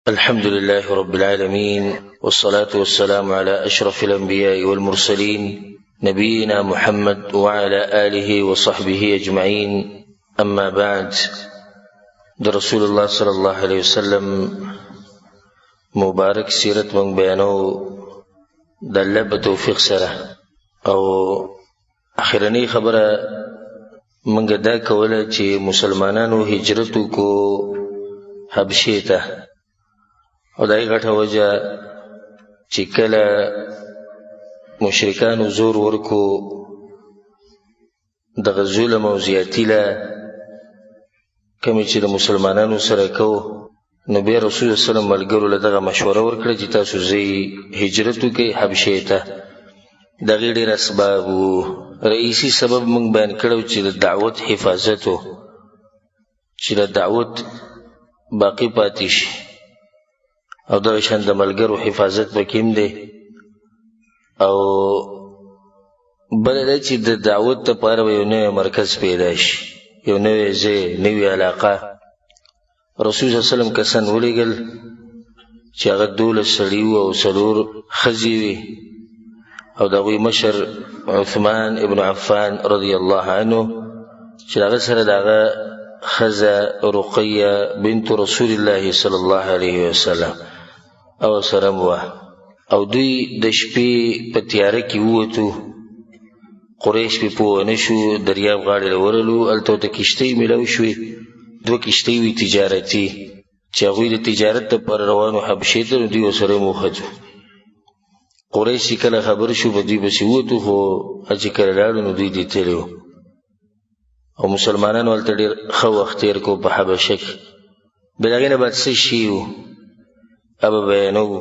الحمد لله رب العالمين، والصلاة والسلام على أشرف الأنبياء والمرسلين نبينا محمد وعلى آله وصحبه أجمعين. أما بعد، رسول الله صلى الله عليه وسلم مبارك سیرت من بیانو د الله په توفیق سره. او اخرنی خبره منګه دا کوله چې مسلمانانو هجرت کو حبشې ته، او دای غټه وجه چې کله مشرکانو زور ورکو دغه ظلم او زیاتی له کومې چې د مسلمانانو سره کو، نو بیا رسول الله صلی الله علیه وسلم ملګرو له دغه مشوره ورکړه چې تاسو ځئ هجرت وکئ حبشې ته. دغې ډېر اسباب وو. رئیسي سبب موږ بیان کړی چې د دعوت حفاظت و، چې د دعوت باقي پاتې شي، او دغه شان د ملګرو حفاظت پکې هم دی. او بله دا چې د دعوت دپاره به یو نوی مرکز پیدا شي، یو نوی ځای، نوی علاقه. رسول صلی الله علیه وسلم کسان ولیږل چې هغه 12 سړي وو او 4 ښځې وې، او د هغوی مشر عثمان ابن عفان رضی الله عنه چې هغه سره د هغه ښځه رقیه بنت رسول الله صلی الله علیه وسلم او سره وه. او دوی د شپې په تیاره کې ووتو. قریش پې پوه نه شو، دریاب غاړې له ورلو، هلته ورته کښتۍ میلاو شوې، 2 کښتۍ وې تجارتي، چې هغوی د تجارت دپاره روانو حبشې ته، نو دوی ورسره هم وختو. قریش چې کله خبر شو په دوی پسې ووتو، خو چې کله لاړو نو دوی دې تللي وو. او مسلمانانو هلته ډېر ښه وخت تېر کړو په حبشه کې. بیا د هغې نه بعد څه شي وو هغه به بیانوو.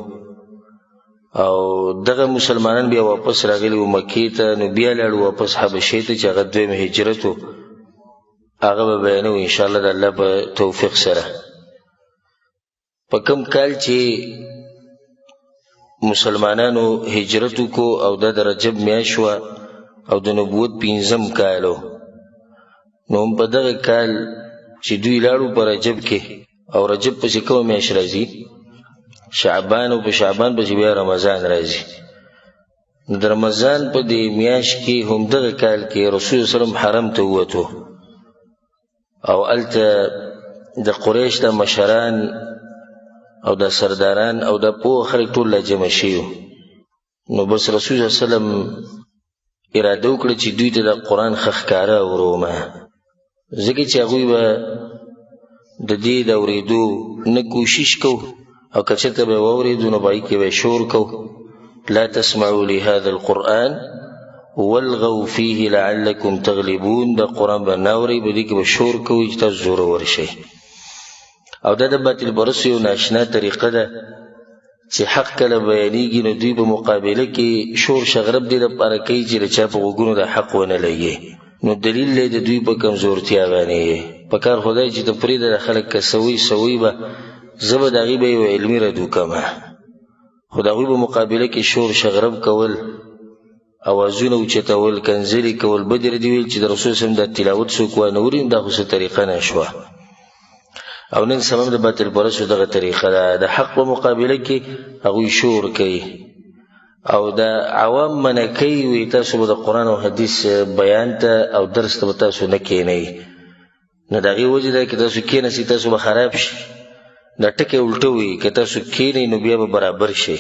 او دغه مسلمانان بیا واپس راغلي وو مکې ته، نو بیا لاړو واپس حبشې ته چې هغه دویم هجرت و، هغه به بیانوو انشاءالله د الله په توفیق سره. په کوم کال چې مسلمانانو هجرت وکړو، او دا د رجب میاشت وه، او د نبوت 5م کال و، نو په دغه کال چې دوی لاړو په رجب کې، او رجب پسې کومه میاشت راځي؟ شعبان. او په شعبان پسې بیا رمضان راځي. د رمضان په دې میاشت کې هم دغه کال کې رسول الله صلی الله علیه وسلم حرم ته ووتو، او هلته د قریش د مشران او د سرداران او د پوه خلک ټول لا جمع شوي. نو بس رسول الله صلی الله علیه وسلم اراده وکړه چې دوی ته د قرآن ښه ښکاره ورومه، ځکه چې هغوی به د دې د اورېدو نه کوشش کو، او که چېرته به یې واورېدو نو په هغې کې به یې شور کو. لا تسمعوا لهذا القرآن والغوا فيه لعلكم تغلبون. د قرآن به نه اورئ، په دې کې به شور کوئ چې تاسو زورور شئ. او دا د باطل پرستو یو ناشنا طریقه ده چې حق کله بیانېږي نو دوی په مقابله کې شور شغرب دې دپاره کوي چې د چا په غوږونو د حق ونه لګي. نو دلیل دی د دوی په کمزورتیا باندې. په کار خدای چې ته پرېږده د خلک که سوی به زه به د هغې به یو علمي رد وکړمه، خو د هغوی په مقابله کې شور شغرب کول، اوازونه اوچتول، کنځلې کول، بدې ردې ویل چې د رسول صلی الله علیه وسلم دا تلاوت څوک وانهوري، دا خو څه طریقه نه شوه. او نن سبا د باطل پرستو دغه طریقه ده، د حق په مقابله کې هغوی شور کوي، او د عوام منع کوي، وایي تاسو به د قرآن او حدیث بیان ته او درس ته به تاسو نه کښېنئ. نو د هغې وجې ده که تاسو کښېنئ تاسو به خراب شي. دا ټکی الټه وي، که تاسو کښېنئ نو بیا به برابر شئ،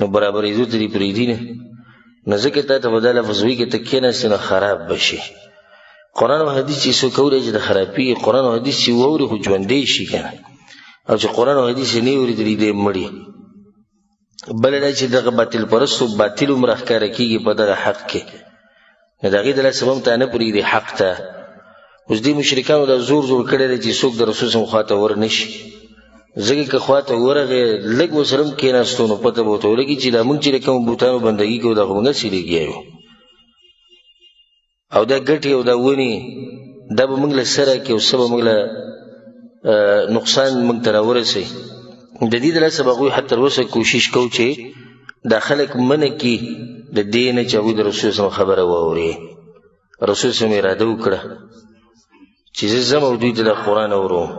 نو برابرېدو ته دې پرېږدي نه. نو ځکه تا ته به دا لفظ وي که ته کښېناستې نو خراب به شي. قرآن او حدیث چې څوک اوري چې د خرابېږي، قرآن او حدیث چې واوري خو ژوندی شي که نه، او چې قرآن او حدیث یې نه اورېدلي دی مړي. بله دا چې دغه باطل پرستو باطل هم راښکاره کېږي په دغه حق کې، نو د هغې د لاسه به هم تا نه پرېږدي حق ته. اوس دې مشرکانو دا زور کړی دی چې څوک د رسول صلی خوا ته ور نه شي، ځکه که خوا ته ورغې لږ ورسره هم کښېناستو نو پته به ورته ولګي چې دا موږ چې د کومو بوتانو بندګي کوو دا خو موږ هسې لګیا یو، او دا ګټې او دا ونې دا به موږ له سره کړي، او څه به موږ له نقصان موږ ته راورسوي. د دې د لاسه به هغوی حتی تر اوسه کوشش کوو چې دا خلک منع کړي د دې نه چې هغوی د رسول صلی خبره واوري. رسول صلی اراده وکړه چې زه ځم او دوی ته د قرآن اوروم،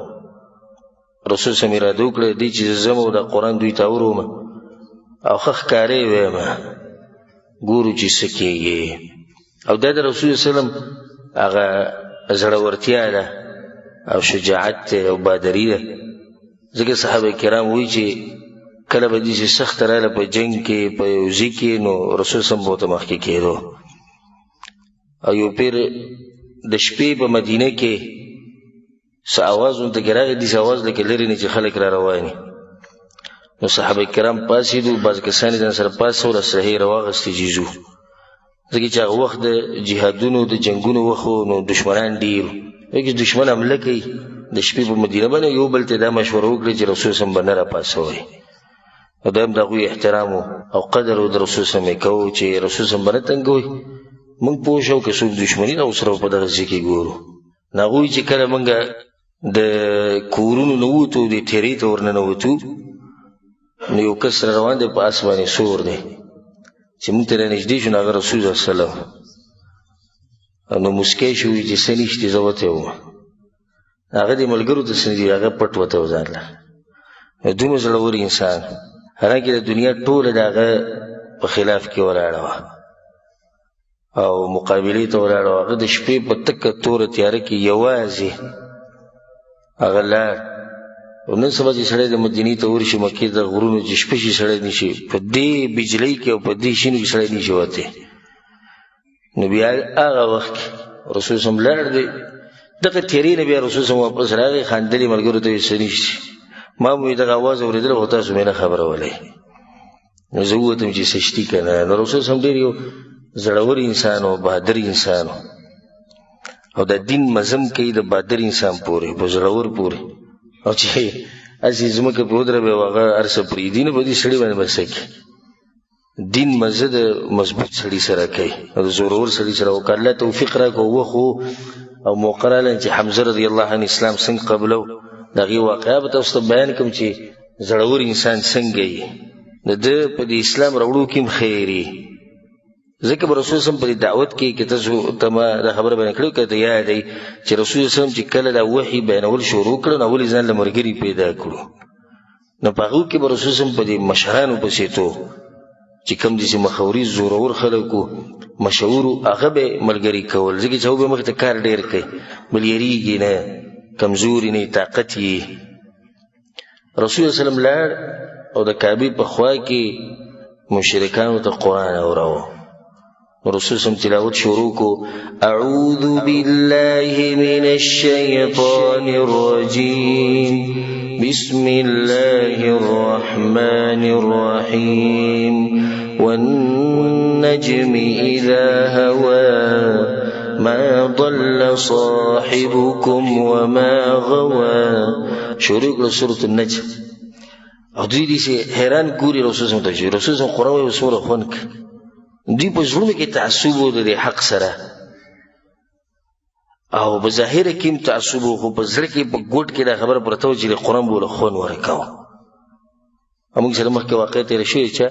رسول سم اراده وکړه دی چې زما د قرآن دوی ته وروم او ښکارې ویم ګورو چې څه کېږي. او دا د رسول سلم هغه زړورتیا ده او شجاعت او بادري ده. ځکه صحابه کرام وایي چې کله به داسې سخت راغله په جنګ کې په یوځای کې نو رسول سم به ورته مخکې کېدو. او یو پیر د شپې په مدینه کې څه اواز ورته کې راغی داسې اواز لکه لرې نه چې خلک را رواني. نو صحابه کرام پاڅېدو بعض کسان یې ځان سره پاڅول اسلحې یې راواغستې چې ځو. ځکه چې هغه وخت د جهادونو د جنګونو وخت نو دشمنان ډېر وو. دشمن حمله کوي د شپې په مدینه باندې یو بل ته دا مشوره وکړي چې رسول سم به نه راپاڅوئ. او دا هم د هغوی احترام او قدر د رسول سم یې کوو چې رسول سم به نه تنګوئ. موږ پوه شو که څوک دشمني ده ورسره په دغه ځای کې ګورو. نو هغوی چې کله موږ د کورونو نه ووتو د تیرې ته ورننوتو نو یو کس را روان دی په آس باندې سور دی چې موږ ته رانږدې شو نو هغه رسول صلی الله علیه وسلم نو مسکی شو وایي چې څه نشته زه وتی وم. هغه دې ملګرو ته څه نه دي هغه پټ وتی و ځان له. نو دومره زړور انسان حالانکې د دنیا ټوله د هغه په خلاف کې ولاړه وه او مقابلې ته ولاړه وه. هغه د شپې په تکه توره تیاره کې یوازې هغه لاړ. او نن سبا چې سړی د مدینې ته ورشي مکې د غرونو چې شپه شي سړی نشي په دې بجلۍ کې او په دې شینو کې سړی نشي وتی. نو بیا هغه وخت کې رسول صم لاړ دی دغه تیرې نه بیا رسول صم واپس راغی خاندلې ملګرو ته ویې څه نشته. ما مو دغه اواز اورېدلی خو تاسو مې نه خبرولئ. نو زه ووتم چې څه شتي که نه. نو رسول صم ډېر یو زړور انسان او بهادر انسان او د دین مزم کوي د بهادر انسان پورې په زړور پورې. او چې هسې ځمکه پرې ودربې او هغه هر څه پرېږدي نه په دې سړي باندې به څه کړي. دین مزه د مضبوط سړي سره کوي او د زورور سړي سره. او که الله توفیق راکړو وخت او موقع راغله چې حمزه رضی الله عنه اسلام څنګه قبلو د هغې واقعه به تاسو ته بیان کړم چې زړور انسان څنګه یي د ده په دې اسلام راوړو کې هم خیر یي. ځکه به رسول صلی په دې دعوت کې که تاسو ته ما دا خبره بیان کړې که ته یاد دی چې رسول صلی چې کله دا وحي بیانول شروع کړه نو ولې ځان له ملګري پیدا کړو. نو په هغو کې به رسول صلی په دې مشرانو پسې تو چې کوم داسې مخوري زورور خلکو مشهورو هغه به ملګري کول. ځکه چې هغوی به مخې ته کار ډېر کوي بل یېرېږي نه کمزوري نه طاقت یې. رسول صلی لاړ او د کعبې په خوا کې مشرکانو ته قرآن اوراوه. رسول صلی تلاوت شروع کو اعوذ بالله من الشیطان الرجیم بسم الله الرحمن الرحیم والنجم اذا هوى ما ضل صاحبكم وما غوى. شروع کړه سورة النجم. او دوی دې حیران ګوري رسول صلی الله علیه وسلم. رسول صلی الله علیه وسلم قرآن وایي سوره خوند کړه. دوی په زړونو کې تعصب و د حق سره او په ظاهره کې هم تعصب و خو په زړه کې په ګوټ کې دا خبره پرته وه چې قرآن به له خوند ورکوه. موږ سره مخکې واقع تېره شوې چې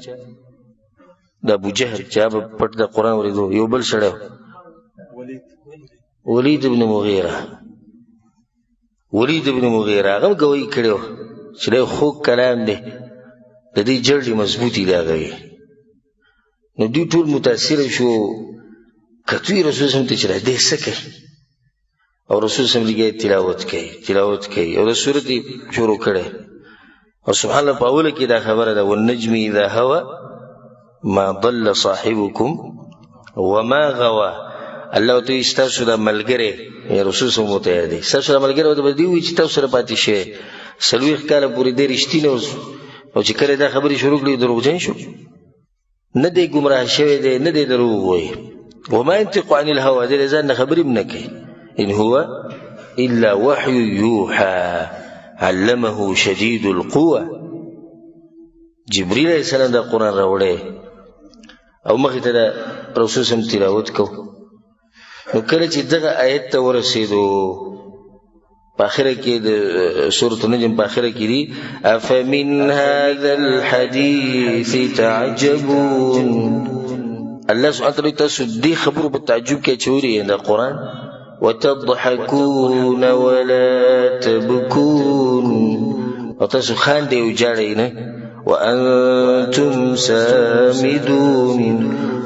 د ابوجهل چې هغه به پټ د قرآن اورېدو. یو بل سړی ولید ابن مغیره هغه هم ګوایي کړې وه چې دا خوږ کلام دی د دې جړې مضبوطي د هغه وي. نو دوی ټول متاثره شو کتوی رسول صلی الله علیه وسلم دې څه کوي او رسول صلی الله علیه وسلم تلاوت کوي او د سورت شروع کړي. او سبحان الله په اوله کې دا خبره ده والنجم اذا هوى ما ضل صاحبكم وما غوى. الله ته استاسو د ملګری رسول صلی الله علیه وسلم استاسو د ملګری د بدی وی چې تاسو سره پاتې شي سلويخ کاله پورې دې رښتینه او چې کله دا خبرې شروع کړي دروغجن شو نه دی گمراه شوی دی نه دی دروغ وایي. وما ينطق عن الهوى دې ځان خبرې هم نه کوي. ان هو الا وحي يوحى علمه شديد القوى. جبريل عليه السلام دا قرآن راوړی او مخې ته د رسول صلی الله تلاوت کو. نو کله چې دغه آیت ته ورسېدو په آخره کې د سورة النجم په آخره کې دي افمن هذا الحديث تعجبون. الله سبحانه وتعالى تاسو دې خبرو په تعجب کې اچولي د قرآن وتضحكون ولا تبكون او تاسو خان دی او جاړئ نه وانتم سامدون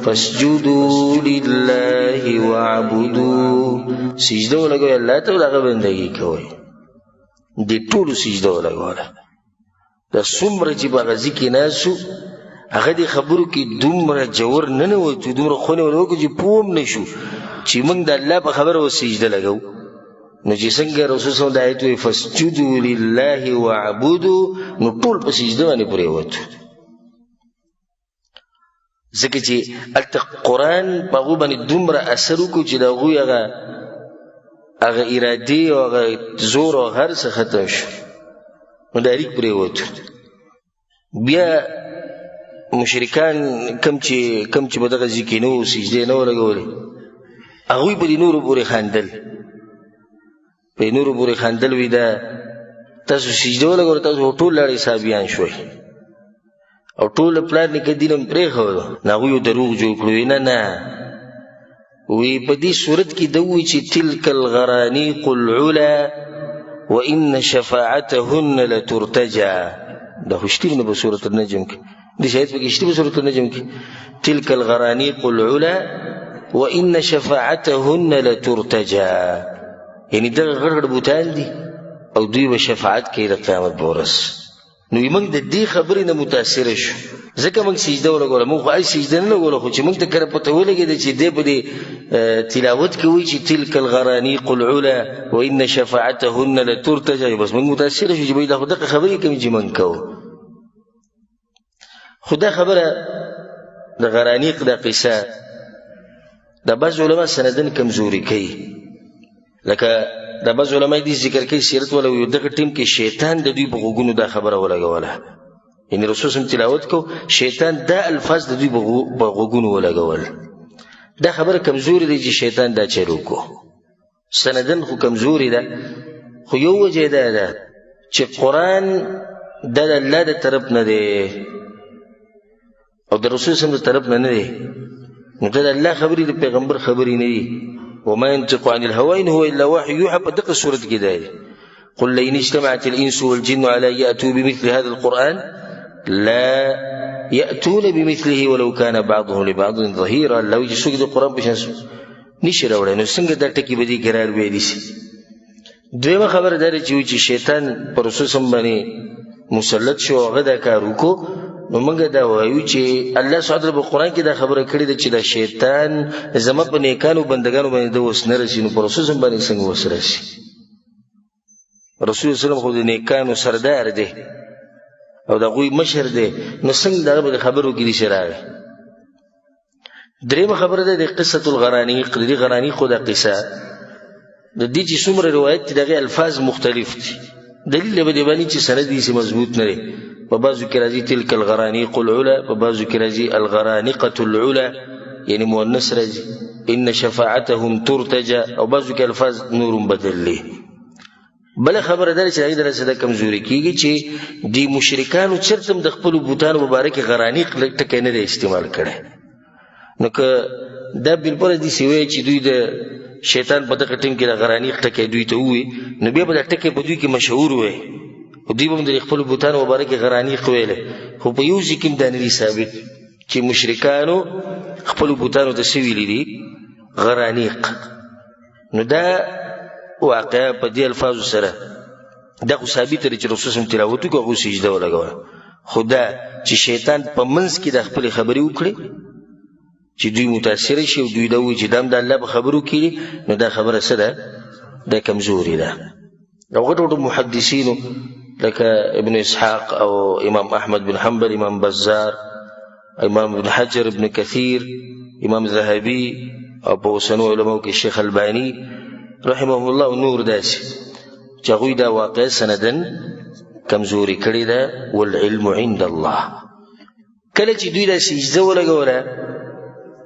فاسجدوا لله واعبدوا سجده ولګوئ الله ته دغه بندګي کوئ دې ټولو سجده ولګوله دا څومره چې په غزي کې ناسو هغه دې خبرو کې دومره جوور نه ننوتو دومره خونه ولوکو چې پوه هم نشو چې موږ د الله په خبره سجده لګو نو چې څنګه رسول صلی الله علیه وسلم فاسجدوا لله واعبدوا نو ټول په سجده باندې پرېوتو ځکه چې هلته قرآن په هغو باندې دومره اثر وکړو چې د هغوی هغه ارادې او هغه زور او هر څه ختم شو نو ډایرکټ پرېوتو بیا مشرکان کم چې په دغه ځای کې نه وو سجدې نه ولګولې هغوی په دې نورو پورې خاندل په نورو پورې خاندل وي دا تاسو سجده ولګوله تاسو ټول لاړې صحابیان شوئ او ټول پلار نیکه دین هم پرېښود نو هغوی دروغ جوړ کړو نه وی په دې صورت کې دا وایي چې تلک الغرانیق العلا وان شفاعتهن لترتجى دا خو شتي نه په سورة النجم کې دې شاید پکې شتي په سورة النجم کې تلک الغرانیق العلا وان شفاعتهن لترتجى یعنی دغه غړغړ بوتان دي او دوی به شفاعت کوي د قیامت په ورځ نو موږ د دې خبرې نه متاثره شو ځکه موږ سجده ولګوله موږ خو سجده نه لګوله خو چې موږ ته کله پته ولګېده چې دی په دې تلاوت کې وایي چې تلک الغرانیق العلا وان شفاعتهن لترتجى بس موږ متاثره شو چې بای دا خو دغه خبرې کوي چې موږ کوو خو دا خبره د غرانیق دا قصه دا بعض علما سندن کمزوري کوي لکه دا بعض علما دې ذکر کوي سیرت ولا یو دغه ټیم کې شیطان د دوی په غوګونو دا خبره ولګوله یعنی رسول سم تلاوت کو شیطان دا الفاظ د دوی په غوګونو ولګول دا خبره کمزوري دی چې شیطان دا چلو کو سندن خو کمزوري ده خو یو وجه ده چې قرآن د الله د طرف نه دی او د رسول سم د طرف نه دی نو د الله خبرې د پیغمبر خبرې نه دي وما ينطق عن الهوى إن هو إلا وحي يوحى بدق سورة كده قل لئن اجتمعت الإنس والجن على يأتوا بمثل هذا القرآن لا يأتون بمثله ولو كان بعضهم لبعض ظهيرا لو يجي سوق القرآن بشان نشر ولا نسنگ دا ټکی بدی قرار ویلی سي دویمه خبر دار چې شیطان پر رسول سم باندې مسلط شو هغه دا کار وکړو نو موږ دا وایو چې الله سبحانه په قرآن کې دا خبره کړې ده چې دا شیطان زما په نیکانو بندگانو باندې د اوس نه رسي نو پر رسول سم باندې څنګه وس رسي رسول سلام خو د نیکانو سردار دی او دا غوی مشر دی نو څنګه دا خبرو کې دي شراغه درېمه خبره ده د قصه الغرانیق د غرانیق خو د قصه د دې چې څومره روایت دي دغه الفاظ مختلف دي دلیل به دی باندې چې سند یې مضبوط نه لري په بعضو کې راځي تلک الغرانیق العلا په بعضو کې راځي الغرانقه العلا یعنی مؤنث راځي ان شفاعتهم ترتجى او بعضو کې الفاظ نورم بدل لي بل خبره ده چې هغه درسه د کمزوري کیږي چې دی مشرکانو چرته د خپل بوتانو مبارک غرانیق ټکې نه استعمال کړي نو که دا بالکل دي سوي چې دوی د شیطان په دغه ټیم کې د غرانیق ټکې دوی ته وي نو بیا به د ټکې په دوی کې مشهور وي او دوی به د خپل بوتانو مبارک غرانیق ویل خو په یو ځکه د نری ثابت چې مشرکانو خپل بوتانو ته سوي دي غرانیق نو دا واقع په دې الفاظ سره دا خو ثابت لري چې رسول الله تلاوت کوي سجده ولګوي خدا چې شیطان په منځ کې د خپل خبرې وکړي چې دوی متاثر شي او دوی دا وایي چې د الله په خبرو کې نو دا خبره څه ده د کمزوري ده او غټو محدثینو لکه ابن اسحاق او امام احمد بن حنبل امام بزار امام ابن حجر ابن كثير امام ذهبي او په وسنو علماء کې شیخ البانی رحمه الله نور داسي چې غوی دا واقع سندن کمزوري کړی ده والعلم عند الله کله چې دوی دا سجده ولګوله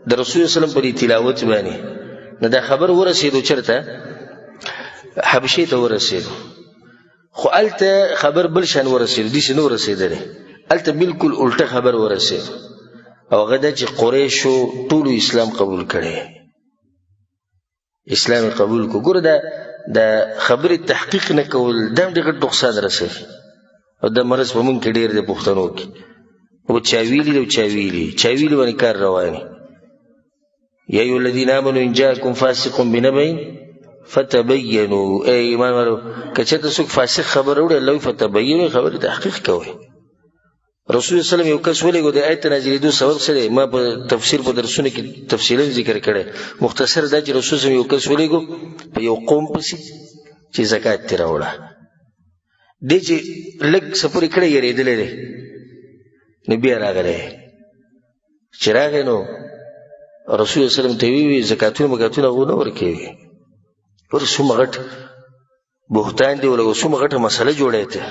د رسول الله صلی الله علیه وسلم په تلاوت باندې نو دا خبر ورسېدو چرته حبشې ته ورسېدو خو الته خبر بل شان ورسېدو دي څنګه ورسېدل الته بالکل الټه خبر ورسېدو او غدا چې قریشو ټول اسلام قبول کړي اسلام قبول کو ګوره دا خبره تحقیق نه کول دا دغه نقصان رسېږي او دا مرض په مونږ کې ډېر دی پښتنو کې او چا ویلي دی او چا ویلي باندې کار رواني یا ایها الذین آمنوا ان جاءکم فاسق بنبأ فتبینوا ای ایمان والو که چېرته څوک فاسق خبر وړي الله وایي فتبینوا خبرې تحقیق کوئ رسول الله صلی یو کس ولېږو د آیت نازلېدو سبب څه دی ما په تفسیر په درسونو کې تفصیلا ذکر کړی مختصر دا چې رسول الله یو کس ولېږو په یو قوم پسې چې زکات ترې راوړه دی چې لږ څه پورې کړی یېرېدلی دی نو بیا راغلی چې راغی نو رسول الله صلی ته ویې زکاتونه مکاتونه هغو نه ورکوي ور څومره غټ بهتان دی ولګو څومره غټه مسله جوړی ته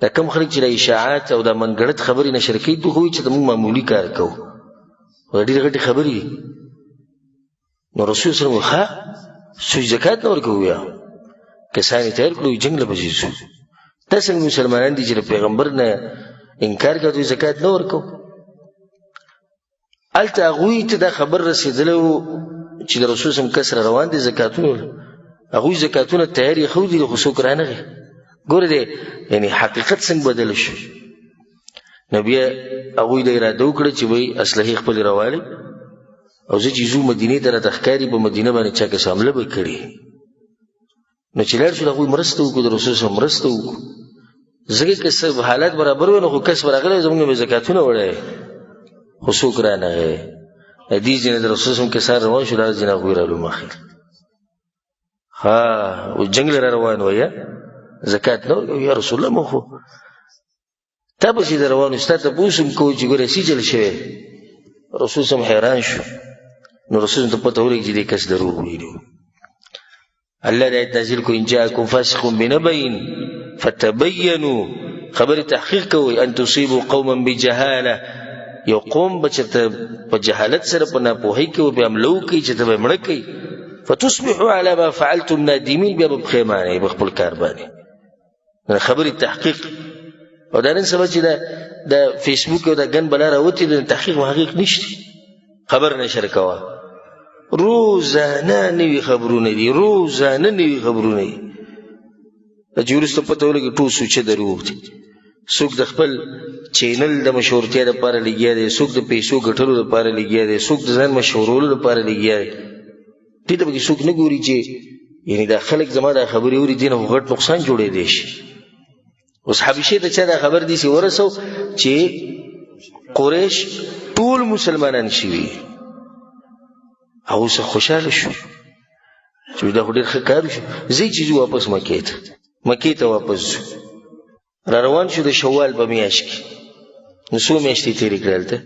دا کم خلک چې د اشاعات او د منګړت خبرې نشر کوي دوی خو وایي چې د موږ معمولي کار کوو خو د ډېرې غټې خبرې دي نو رسول صلی الله ښه څوک زکات نه ورکوو بیا کسان یې تیار کړو جنګ له پسې ځو دا څنګه مسلمانان دي چې د پیغمبر نه انکار کوي دوی زکات نه ورکوو هلته هغوی ته دا خبر رسېدلی و چې د رسول صلی کس را روان دي زکاتونه هغوی زکاتونه تیار یې ښودي خو څوک رانغی ګوره دی یعنی حقیقت څنګه بدل شو نو بیا هغوی د اراده وکړه چې وایي اسلحې خپلې راوالي او زه چې ځو مدینې ته راته ښکاري په مدینه باندې چا کس حمله به کړي نو چې لاړ شو د هغوی مرسته وکړو د رسول صلی مرسته وکړو ځکه که حالات برابر وي نو خو کس به راغلی زموږ نه به زکاتونه وړی خو څوک رانغی دې ځینې د رسول صلی کسان روان شو دا ځینې هغوی رالو مخې ها جنګ له را روان وایه زکات نه ورکوي یا رسول الله مو خو تا پسې د روانو ستا تپوس هم کوو چې ګوره سجل شوی رسول صلی حیران شو نو رسول ته پته ولګي چې دې کس دروغ ویلي الله د آیت نازل کو ان جاءکم فاسق بنبأ فتبینوا خبرې تحقیق کوئ ان تصیبوا قوما بجهاله یو قوم به چې په جهالت سره په ناپوهۍ کې به حمله وکړي چې ته به یې مړه کوي فتصبحوا على ما فعلتم نادمین بیا به پښیمانه په خپل کار باندې خبرې تحقیق او دا نن سبا چې د فیسبوک او د ګن بلا راوتې د تحقیق محقق نشته خبر نشر کوه روزانه نوي خبرونه دي چې وروسته پته ولګي ټول سوچه دروغ دي څوک د خپل چینل د مشهورتیا لپاره لګیا دی څوک د پیسو ګټلو لپاره لګیا دی څوک د ځان مشهورولو لپاره لګیا دی دې ته پکې څوک نه ګوري چې یعنی دا خلک زما دا خبرې اوري دي نه غټ نقصان جوړېدی شي اوس حبشې ته چا دا خبر داسې ورسو چې قریش ټول مسلمانان شوي او اوس خوشحاله شو چې دا خو ډېر ښه کار شو ځئ چې ځو واپس مکې ته واپس ځو را روان شو د شوال په میاشت کې نو څو میاشتې تېرې کړې هلته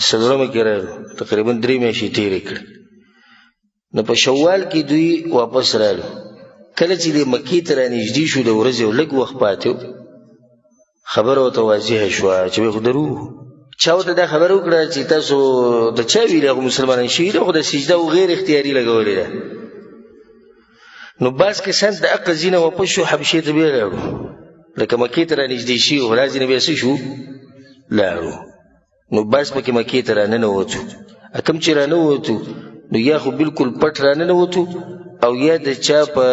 څلورمه کې راغلو تقریبا 3 میاشتې تېرې کړې نو په شوال کې دوی واپس راغلو کله چې د مکې ته رانږدې شو د ورځې یو لږ وخت پاتې و خبره ورته واضحه شوه چې خو دروغ چا ورته دا خبره وکړه چې تاسو د چا ویلي هغو مسلمانان شوي دي خو د سجده و غیر اختیاري لګولې ده نو بعض کسان د عقل ځینه واپس شو حبشې ته بیا لاړو لکه مکې ته رانږدې شي خو دا ځینې بیا څه شو لاړو نو بعض پکې مکې ته راننوتو کوم چې راننوتو نو یا خو بالکل پټ راننوتو او یا د چا په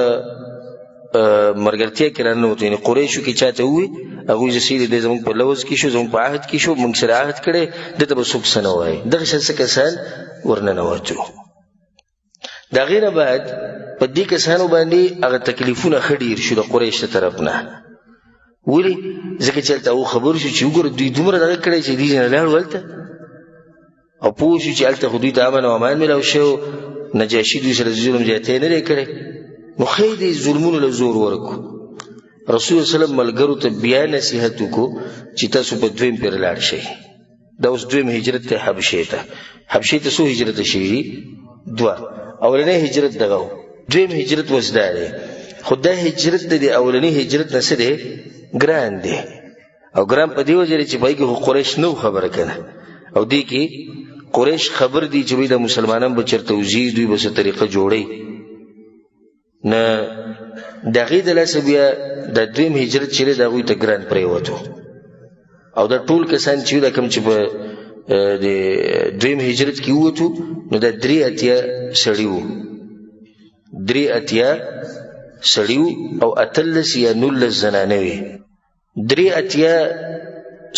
مرګرتیا کې راننوتو یعنې قریشو کې چاته ووي هغوی زسیدي دی زموږ په لوز کې شو زموږ په عهد کې شو موږ سره عهد کړی دته به څوک څه نه وایي دغه شان څه کسان ورننوتو د هغې نه بعد په دې کسانو باندې هغه تکلیفونه ښه ډېر شو د قریش له طرف نه ولې ځکه چې هلته هغو خبر شو چې وګوره دوی دومره دغه کړی چې دوی نه لاړو هلته او پوه شو چې هلته خو دوی ته امن او امان میلاو شو نجاشي دوی سره ظلم زیاتی نه دی کړی نو ښایي دې ظلمونو له زور ورکړو رسول الله صلی ملګرو ته بیا نصیحت وکړو چې تاسو په دویم پیر لاړ شئ دا اوس دویم هجرت دی حبشې ته څو هجرته شوي دي 2 اولنی هجرت دغه و دویم هجرت اوس دا دی خو دا هجرت د اولنی هجرت نه څه دی ګران دی او ګران په دې وجه چې پای کې خو قریش نه خبره کنه او دې کې قریش خبر دي چې د مسلمانانو به چېرته وځي دوی به څه طریقه جوړوي نه د هغې د لاسه بیا د دویم هجرت چې دی د هغوی ته ګران پرېوتو او دا ټول کسان چې دا کوم چې په د دویم هجرت کې ووتو نو دا 3 اتیا سړي وو 3 اتیا سړیو او 18 یا 19 زنانه وي. 83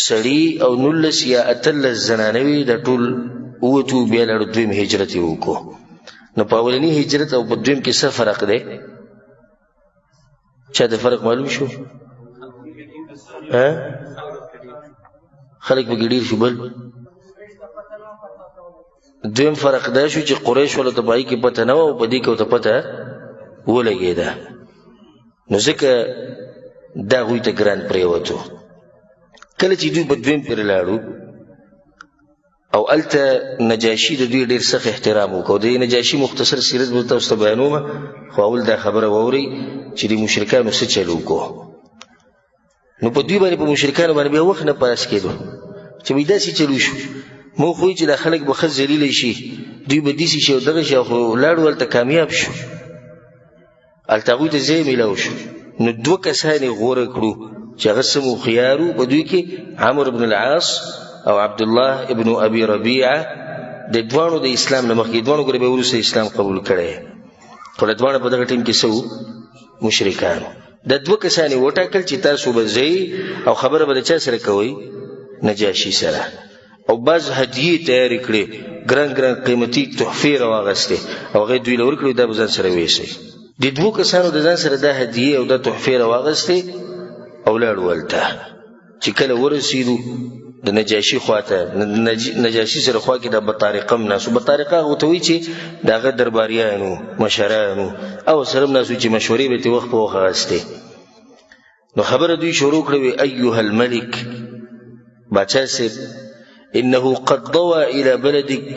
سړي او 19 یا 18 زنانه وي. د ټول اوتو بیا لاړو دویم هجرت یې وکړو. نو په اولني هجرت او په دویم کې څه فرق دی؟ چا د فرق معلوم شو؟ خلک پکې ډېر شو. بل دویم فرق دا شو چې قریش ولو ته په هغې کې پته نه وه او په دې کې ورته پته ولګېده، نو ځکه دا هغوی ته ګران پرېوتو. کله چې دوی په دویم پورې لاړو او هلته نجاشي د دوی ډېر سخت احترام وکړو. د نجاشي مختصر سیرت به تاسو ته بیانومه، خو اول دا خبره واورئ چې د مشرکانو څه چل وکړو. نو په دوی باندې په مشرکانو باندې بیا وخت نه پاس کېدو چې وایي داسې چلو شو. موږ خو چې دا خلک به ښه ذلیله شي، دوی به داسې شي او دغه شي، خو لاړو هلته کامیاب شو، هلته هغوی ته ځای میلاو شو. نو 2 کسان یې غوره کړو چې هغه څه مو خیارو. په دوی کې عمرو بن العاص او عبدالله ابن ابي ربيعه. د دواړو د اسلام نه مخکې دواړو ګوره بیا وروسته اسلام قبول کړی، خو د دواړو په دغه ټیم کې څه وو؟ مشرکانو. دا 2 کسان یې وټاکل چې تاسو به ځئ او خبره به د چا سره کوئ؟ نجاشي سره. او بعض هدیې تیارې کړې، ګران ګران قیمتي تحفې راواغستې او هغه دوی له ورکړې، دا به ځان سره ویسئ. د 2 کسانو د ځان سره دا هدیې او دا تحفې راواغستې او لاړو هلته. چې کله ورسېدو د نجاشي خواته، نجاشي سره خوا کې د بطارقه هم ناسو. بطارقه هغه ته وایي چې د هغه درباریانو مشرانو او سره هم ناسو چې مشورې به یې وخت په وخت اخستې. نو خبره دوی شروع کړه، وی ایها الملک، باچا صاحب، انه قد ضوى الى بلدك،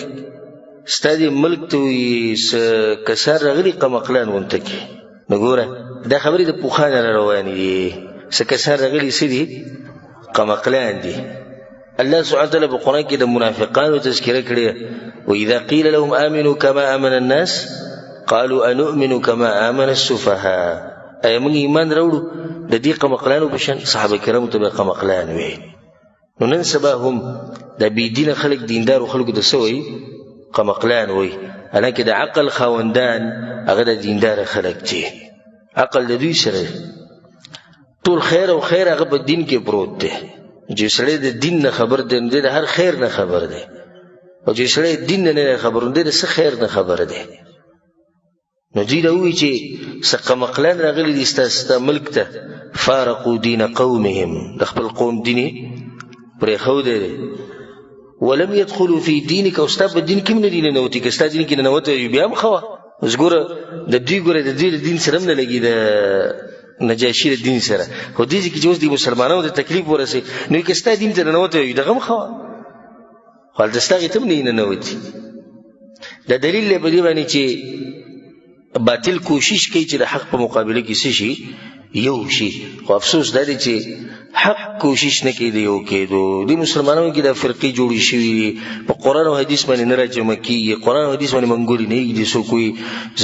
ستا دې ملک ته وایي څه کسان راغلي قمقلان غونته کې. نو ګوره دا خبرې د پوخانه را روانې دي، څه کسان راغلي څه دي؟ قمقلان دي. الله سبحانه وتعالی په قرآن کې د منافقانو تذکره کړې، واذا قيل لهم امنوا كما امن الناس قالوا انؤمن كما امن السفهاء. ایا موږ ایمان راوړو د دې قمقلانو په شان؟ صحابه کرامو ته به قمقلان وي. نو نن سبا هم د بېدینه خلک دیندارو خلکو ته څه وایي؟ قمقلان وایي. حالانکې د عقل خاوندان هغه د دینداره خلک دي، عقل د دوی سره ټول خیر او خیر هغه په دین کې پروت دی. چې سړی د دین نه خبر دی نو دی د هر خیر نه خبر دی، او چې سړی دین نه نه خبر دی د څه خیر نه خبر دی. نو دوی ته ووایي چې څه قمقلان راغلي دي ستا ملک ته، فارقوا دین قومهم، د خپل قوم دین یې پرېښودی دی. ولم يدخلوا في دینک، او ستا په دین کې هم نه دي ننوتي. که ستا دین کې ننوتی وي بیا هم ښه وه. اوس ګوره د دوی د دین سره هم نه لګي، د نجاشي د دین سره. خو دې ځای کې چې اوس د مسلمانانو د تکلیف ورسې، نو که ستا دین ته ننوتی وي دغه هم ښه وه، خو هلته ستا هغې ته هم نه ننوتي. دا دلیل دی په دې باندې چې باطل کوشش کوي چې د حق په مقابله کې څه شي؟ یو شي. خو افسوس دا دی چې حق کوشش نه کوي د یو کېدو. د مسلمانانو کې دا فرقې جوړې شوي دي، په قرآن او حدیث باندې نه راجمع کېږي، قرآن او حدیث باندې منګوري نه یږدي. څوک وایي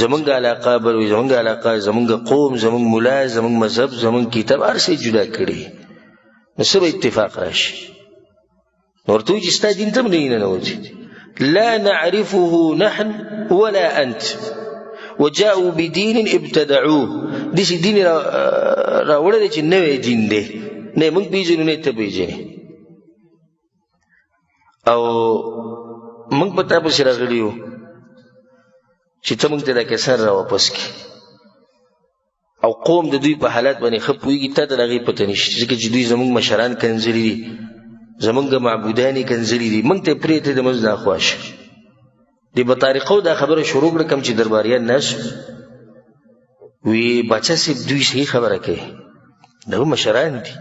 زمونږ علاقه بل وایي زمونږ علاقه، زمونږ قوم، زمونږ ملا، زمونږ مذهب، زمونږ کتاب، هر څه جدا کړي. نو څه به اتفاق راشي؟ نو ورته وایي چې ستا دین ته هم نه ننوځي. لا نعرفه نحن ولا انت وجاءوا بدین ابتدعوه. داسې دین راوړی دی چې نوی دین دی، نه موږ پېژنو نه ته پېژنې، او موږ په تا پسې راغلي یو چې ته موږ ته دا کسان را واپس کړي. او قوم د دوی په حالات باندې ښه پوهېږي، تا ته د هغې پته نشته، ځکه چې دوی زموږ مشران کنځلي دي، زموږ معبودان یې کنځلي دي، موږ ته یې پرېږدې د منځ نه اخوا شه. د بطارقو دا خبره شروع کړه، کوم چې درباریان ناست وی باچا صاحب دوی صحیح خبره کوي، دغه مشران دي،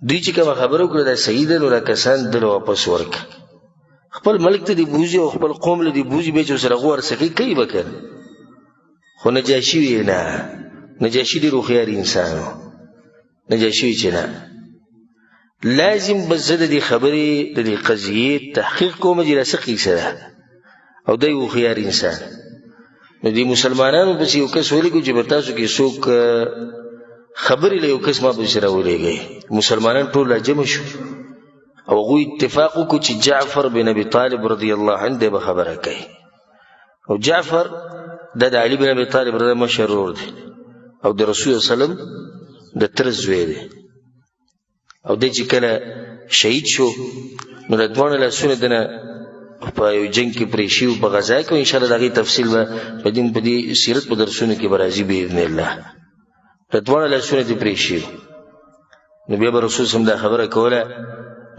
دوی چې کومه خبره وکړه دا صحیح ده، نو دا کسان دله واپس ورکړه. خپل ملک ته دې بوځي او خپل قوم له دې بوځي، بیا چې ورسره غور څه کوي به که. خو نجاشي وی نه، نجاشي ډېر هوښیار انسان و. نجاشي وی چې نه، لازم به زه د دې خبرې د دې قضیې تحقیق کوم چې دا څه قیصه ده، او دی هوښیار انسان. نو دې مسلمانانو پسې یو کس ولیکو چې به تاسو کې څوک خبرې له یو کس ما پسې راولېږئ. مسلمانان ټول راجمع شو او هغوی اتفاق وکړو چې جعفر بن ابي طالب رضی الله عنه دی به خبره کوي. او جعفر دا د علي بن ابي طالب رضی مشر ورور دی، او د رسول سلام د تر زوی دی او د چې کله شهید شو نو د دوه لاسونه دنه په یو جنگ کې پرې شو په غزا کې ان شاء الله دغه تفصیل به په دې سیرت په درسونو کې برازي باذن الله د دوه لاسونه دې پرې شو نو بیا رسول سم دا خبره کوله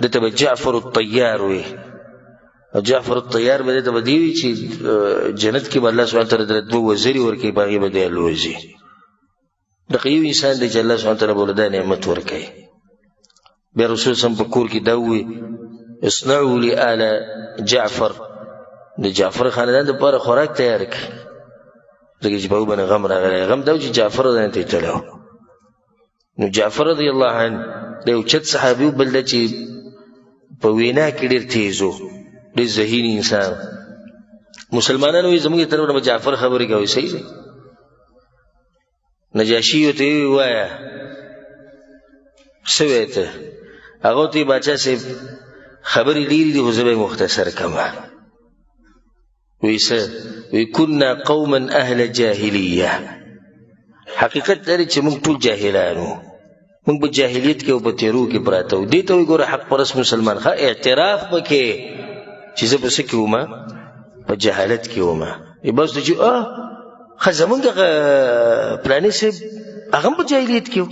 د ته جعفر الطيار وي او جعفر الطيار به ته دی چې جنت کې الله سبحانه وتعالى د دوه وزیر ورکی باغې به دی لوزي د قیو انسان دی چې الله سبحانه وتعالى بولدا نعمت ورکي بیا رسول سم په کور کې دا وي اصنعوا لآل جعفر د جعفر خاندان د لپاره خوراک تیار کړي دغه چې په باندې غم راغلی غم دا چې جعفر دان ته تلو نو جعفر رضی الله عنه د یو چت صحابي بل د چې په وینا کې ډیر تیزو ډیر ذهیني انسان مسلمانانو یې زموږ طرف نه جعفر خبرې کوي صحیح دی نجاشي ته وایا سویته هغه ته بچا سي خبرې ډېرې دي خو زه به مختصر کما وی كنا قوما اهل جاهلیه حقیقت دا چې موږ ټول جاهلانو موږ په جاهلیت کې او په تیرو کې پراته و دي ته وګوره حق پرس مسلمان ښه اعتراف وکړي چې زه په څه کې وم په جهالت کې وم بس چې خزمونږ پلانې سه هغه په جاهلیت کې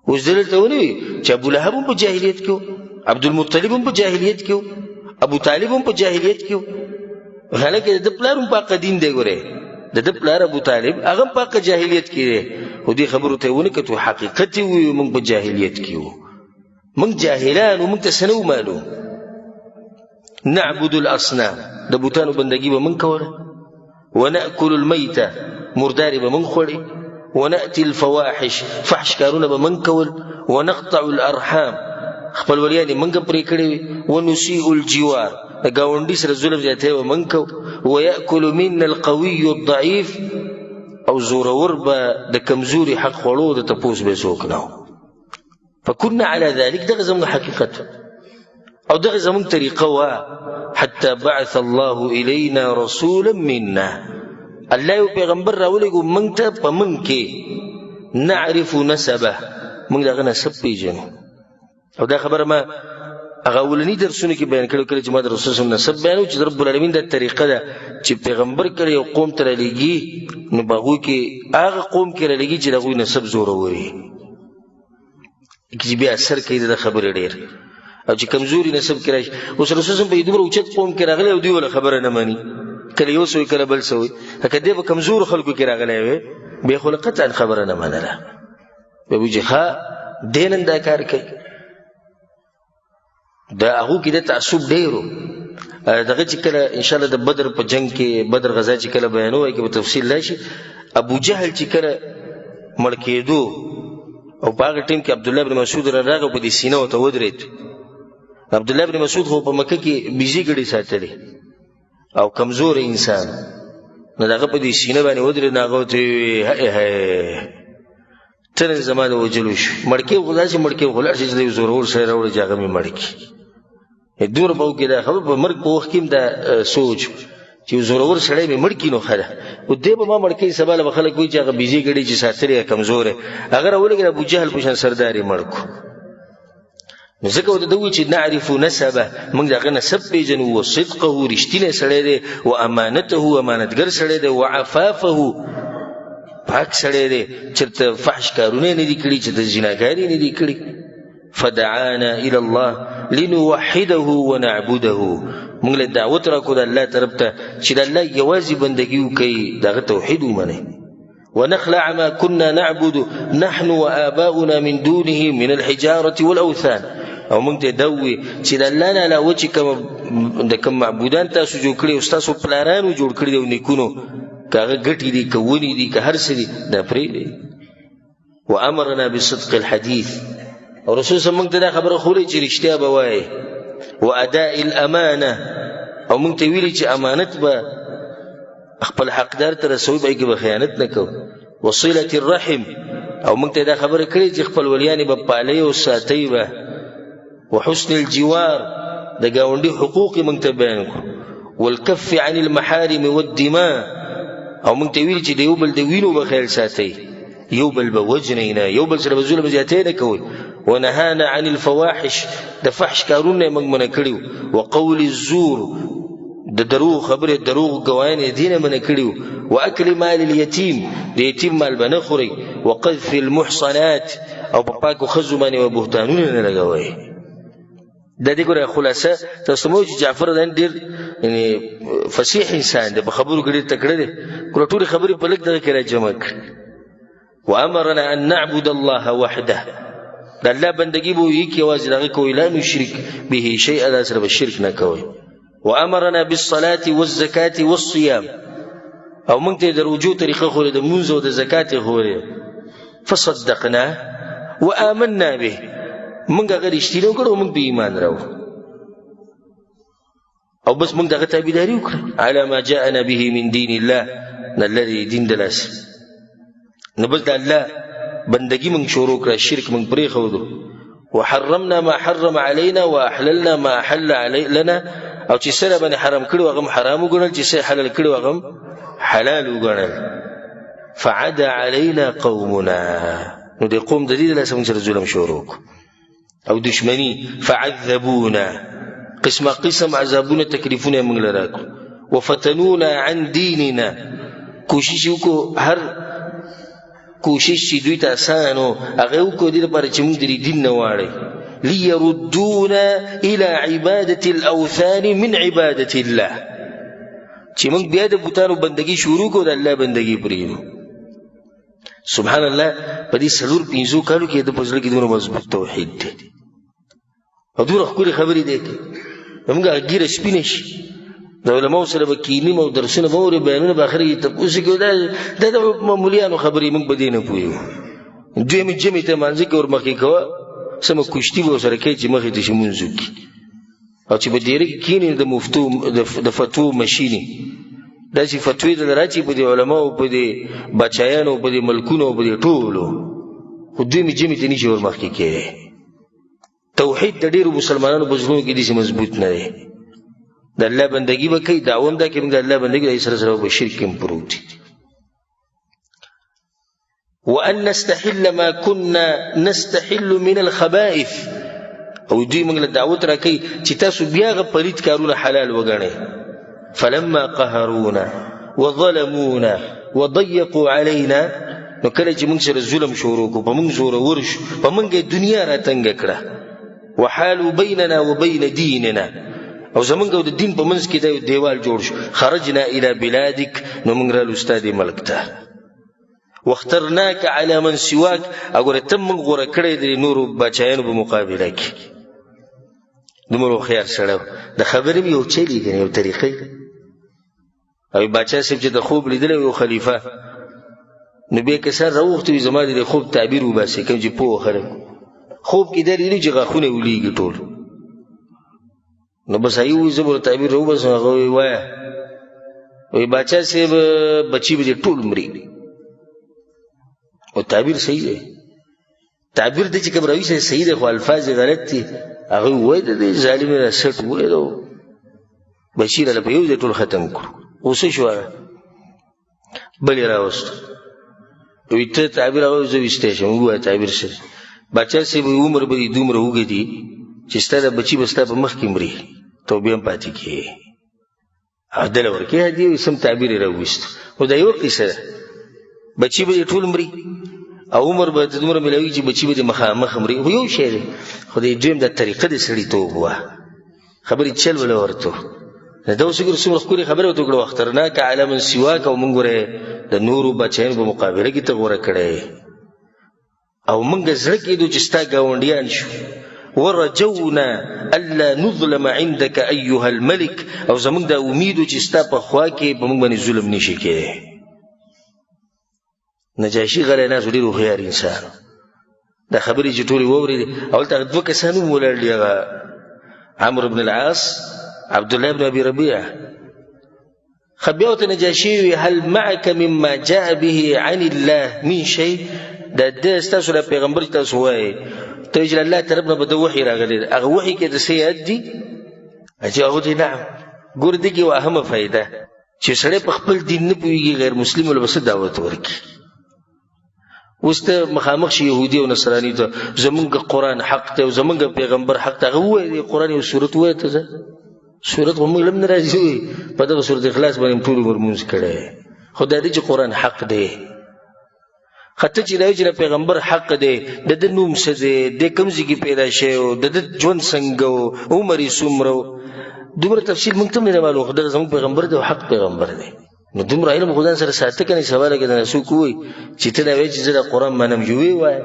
اوس دلته ونی چې ابو لهب په جاهلیت کې عبد المطلب په جاهلیت کې ابو طالب په جاهلیت کې حالکه د پلارم په قدیم دی ګوره د پلار ابو طالب هغه په جاهلیت کې دی او دې خبرو ته ونه کته حقیقت وي موږ په جاهلیت کې وو موږ جاهلان او موږ ته سنو معلوم نعبد الاصنام د بوتانو بندگی به موږ کوله ونأكل الميتة مردار به موږ خوري ونأتي الفواحش فحش کارونه به موږ کول ونقطع الارحام خپل ولیان منګه پرې کړی ونسيء الجوار د گاونډي سره ظلم زیاته و منکو ويأكل منا القوي الضعيف او زورور به د کمزوري حق خورو د تپوس به څوک نه فكنا على ذلك دغه زموږ حقیقت او دغه زموږ طریقه وا حتى بعث الله الينا رسولا منا الله یو پیغمبر راولېګو موږ ته په موږ کې نعرف نسبه موږ دغه نسب پیژنو او دا خبره ما هغه ولني درسونه کې بیان کړو چې ما د رسول الله نسب بیانو چې رب العالمین د طریقه ده چې پیغمبر کړي یو قوم تر لګي نو باغو کې هغه قوم کې لګي چې دغه نسب زور ووري کې بیا اثر کوي د خبره ډیر او چې کمزوري نسب کې راشي اوس رسول الله په دومره اوچت قوم کې راغلی او دی ولا خبره نه مانی کله یو سوي کله بل سوي هکې دی په کمزور خلکو کې راغلی وي به خلقت خبره نه منله به وجه ها دینن دا کار کوي دا هغه کې د تعصب ډیرو دغه چې کله ان شاء الله د بدر په جنگ کې بدر غزا چې کله بیانوي کې په تفصیل راشي ابو جهل چې کله مړ کېدو او په هغه ټیم کې عبد الله بن مسعود راغی په دې سینه او ته ودرېد عبد الله بن مسعود خو په مکه کې بيزي ګړي ساتلې او کمزور انسان نه دغه په دې سینه باندې ودرېد ناغه ته تر زمانه وجلوش مړکه غلا چې مړکه غلا چې د زورور سره راوړي جاګه می مړکی دور په کې دا خبر په مرګ په وخت کې دا سوچ چې زورور سره می مړکی نو خره او دې په ما مړکی سباله خلک وي چې هغه بيزي ګړي چې ساتري کمزور اگر اولګره ابو جهل په شان سرداري مړکو ځکه ود دوی چې نعرف نسبه موږ دغه نسب پیژنو او صدقه رښتینه سره دی او امانته امانتګر سره دی او عفافه پاک سره دی چې فحش کارونه نه دي کړی چې د زناګاری نه دي کړی فدعانا الى الله لنوحده ونعبده موږ له دعوت راکو د الله طرف ته چې د الله یوازې بندګي وکړي دغه توحید ومني ونخلع ما كنا نعبد نحن وآباؤنا من دونه من الحجارة والأوثان او موږ ته دوی چې د الله نه علاوه چې کوم معبودان تاسو جوړ کړی او تاسو پلانانو جوړ کړی او نیکونو کاغه ګټي دي کوونی دي که هر څه دي دا پرې دي وامرنا بصدق الحديث او رسول صلی الله علیه وسلم خبره خوري چې رښتیا به وایي واداء الامانه او موږ ته ویلي چې امانت به خپل حقدار ته رسوي به کې به خیانت نه کوو وصله الرحم او موږ ته دا خبره کړې چې خپل ولیان به پالي او ساتي به وحسن الجوار د گاونډي حقوق موږ ته بیان کړو والكف عن المحارم والدماء او موږ ته ویل چې دیو بل د وینو به خیال ساتي یو بل به وجنئ نه، یو بل سره به ظلم زیاتی نه کوئ. ونهانا عن الفواحش، د فحش کارونه موږ منع کړي. وقول الزور، د دروغ خبرې دروغ ګواینې دینه منع کړي. واکل مال الیتیم، د یتیم مال به نه خورئ. وقذف المحصنات، او په پاکو ښځو باندې به بهتانونه نه لګوئ. د دې ګوره خلاصه تاسو مو چې جعفر دان ډېر یعنی فصیح انسان دی، په خبرو کې ډېر تکړه دی. ګوره ټولې خبرې په لږ دغه کې را جمع کړي. وامرنا ان نعبد الله وحده، د الله بندگی به یې یوازې دغه کوئ. لا نشرک به شیئا، دا سره به شرک نه کوئ. وامرنا بالصلاة والزکاة والصيام، او موږ ته د رجوع طریقه خو د مونځ او د زکات خو. فصدقنا وآمنا به، موږ هغه رښتینی وکړو، موږ به ایمان راوړو او بس موږ دغه تابعداري وکړو. على ما جاءنا به من دين الله، الذي دین د لاس نو بس د الله بندگی موږ شروع کړه، شرک موږ پرېښودو. وحرمنا ما حرم علينا واحللنا ما احل لنا، او چې سره باندې حرام کړو هغه حرام وګڼل، چې سره حلال کړو هغه حلال وګڼل. فعدا علينا قومنا، نو د قوم د دې له سم سره ظلم شروع او دشمنی. فعذبونا، قسم قسم عذابونه تکلیفونه موږ لراکو. وفتنونا عن دیننا، کوشش وکړو هر کوشش چې دوی ته آسانو هغه وکړو دې لپاره چې موږ د دین نه واړی. ليردونا الى عباده الاوثان من عباده الله، چې موږ بیا د بوتانو بندگی شروع کو، د الله بندگی پرېږدو. سبحان الله، په دې 4-5 کالو کې د پزړه کې دومره مضبوط توحید دی او دومره ښکلې خبرې دی. موږ ګیره سپینه شي، د علماو سره به کینیم او درسونه به اورو، بیانونه به اخر کې تپوس کوي. دا د معمولیانو خبرې، موږ به دې نه پوهېږو. دوی مې جمعې ته مانځه کې ورمخکې کوه، سمه کشتي به ورسره کوي چې مخې ته شي مونځ وکړي. او چې په ډېره کې کښېني د فتوو مشینې، داسې فتوې دله راچي په دې علماو، په دې بچایانو، په دې ملکونو، په دې ټولو. خو دوی مې جمعې ته نشي ورمخکې کوي. توحید د ډېرو مسلمانانو په زړونو کې داسې مضبوط نه دی. د الله بندگی به کوي، دعوه هم دا کوي موږ د الله بندگی د سره سره به شرک هم پروت دي. وان نستحل ما كنا نستحل من الخبائث، او دوی موږ له دعوت را کوي چې تاسو بیا هغه پلید کارونه حلال وګڼئ. فلما قهرونا وظلمونا وضيقوا علينا، نو کله چې موږ سره ظلم شروع کړو، په موږ زورور شو، په موږ دنیا را تنګه کړه. وحالوا بيننا وبين ديننا، او زمونږ او د دین په منځ کې د دیوال جوړ شو. خرجنا الى بلادک، نو موږ رالو ستا دې ملک ته. واخترناک على من سواک، اګوره ته موږ غوره کړی د نورو بچیانو په مقابله کې. دومره هوښیار سړی د خبرې مې یو چلی دی، یو طریقې. او باچا صاحب چې د خوب لیدلی یو خلیفه، نو بیا که سر راوخت وي زما د خوب تعبیر وباسي، کوم چې پوه خلک خوب کې دا لیدلي چې غاښونه ولیږي ټول. نو بس هغې وایي زه به تعبیر راوباسم. هغه وایي وایه، وایي باچا صاحب بچي به دې ټول مري. او تعبیر صحیح دی، تعبیر دی چې کوم راوي صحیح دی، خو الفاظ غلط دي. هغه وایي د دې ظالم را سټ وویلو بچي راله په یو ځای ټول ختم کړو. اوس څه شو؟ بل یې راوستو. وایي ته تعبیر هغه زه ویستی شم. ووایه تعبیر سره. باچا صاحب عمر به دې دومره اوږد دي چې ستا د بچي به ستا په مخ کې مري، ته بیا هم پاتې کېږې. او دله ورکې هدیه وي، سم تعبیر یې راوویستو. خو دا یوه قیسه ده، بچي به دې ټول مري او عمر به دومره میلاوي چې بچي به دې مخامخ مري. خو یو شی دی، خو د دویم دا طریقه د سړیتوب وه، خبرې چل وله ورته. دا اوس ګوره څومره ښکلې خبره ورته وکړه. واخترناک علی من سواک، او موږ ګوره د نورو بچیانو په مقابله کې ته غوره کړی، او موږ زړه کېدو چې ستا ګاونډیان شو. ورجونا الا نظلم عندك ايها الملك، او زمونږ دا امید چې ستا په خوا کې په موږ باندې ظلم نشي کېدی. نجاشي غلی ناست، ډېر هوښیار انسان. دا خبرې چې ټولې واورېدې، هلته 2 کسان هم ولاړ دي، هغه عمرو بن العاص، عبدالله بن ابي ربيعه. بیا ورته نجاشي وویل هل معك مما جاء به عن الله من شيء؟ دا ستاسو له پیغمبر تاسو وایي ته چې الله طرف نه به د وحي راغلی دی، هغه وحي کې د څه یاد دي؟ چې هغه دي نعم. ګوره دې کې یوه اهمه فایده چې سړی په خپل دین نه پوهېږي، غیر مسلم له به څه دعوت ورکړي. اوس ته مخامخ شي يهودي او نصراني ته زمونږ قرآن حق ته او زمونږ پیغمبر حق ته وایي قرآن یو سورت وایي ته سورت هم لم نراځي وي په دغه سورت اخلاص باندې ټول عمر مونږ کړی خدای دې چې قرآن حق دی خطه چې راوي چې پیغمبر حق دی د د نوم څه دی د کوم ځای کې پیدا شوی او د ژوند څنګه او عمر یې څومره دومره تفصیل مونږ ته نه معلوم خدای زموږ پیغمبر دی او حق پیغمبر دی نو دومره علم خدای سره ساته کني سوال کې نه څوک وي چې ته دا وایي چې زه د قرآن منم جوړي وای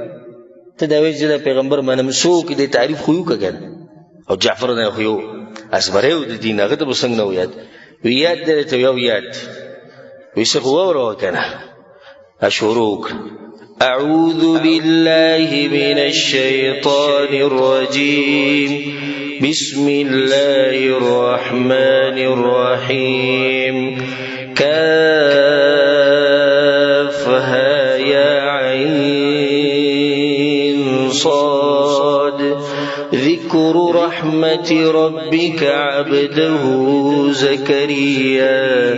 ته دا وایي چې د پیغمبر منم څوک دې تعریف خو یو کړه او جعفر نه خو یو اسبره د دین هغه ته څنګه نو یاد ویاد دې ته یو یاد ویسه خو ورو کنه اشوروک أعوذ بالله من الشيطان الرجيم بسم الله الرحمن الرحيم كافها يا عين صاد ذكر رحمة ربك عبده زكريا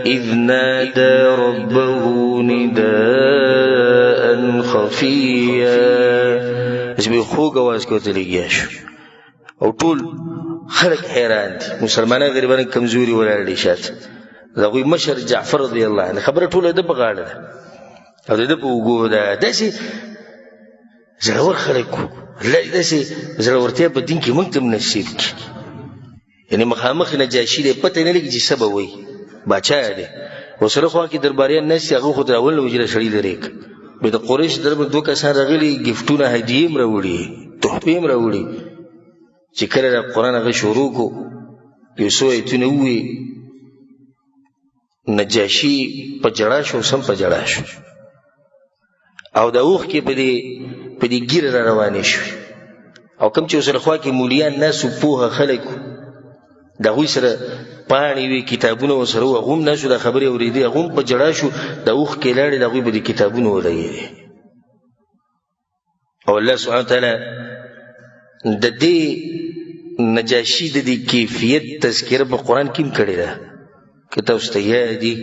إذ نادى ربه نداء خفيا اسمه خوږ आवाज کوته لګیا شو او ټول خلک حیران دي مسلمانان غریبان کمزوري ولاړ دي شاته دغه مشر جعفر رضی الله عنه خبره ټوله د بغاړه ده او د په وګو ده داسې زړور خلک داسې زړورتیا په دین کې موږ ته نصیب کی یعنی مخامخ نجاشي دې پته نه لګي چې سبب وای بچا دی وسره خو کې درباریان نشي هغه خو درول وجره شړی لري به د قریش درب دوه کسان راغلي گیفټونه هدیه مروړي تحفه مروړي چې کله د قران هغه شروع کو یو څو ایتونه وی نجاشي په جړا شو سم په جړا شو او د اوخ کې په دې ګیر را روانې شو او کوم چې سره خوا کې مولیان ناس په خلک دا وې سره پانی وی کتابونه وسره غوم نشو د خبرې اوریدي غوم په جړا شو د اوخ کې لاړې د غوی په کتابونه ولګي او الله سبحانه وتعالى د دې نجاشي د دې کیفیت تذکر په قران کې کړی ده کتاب استیادی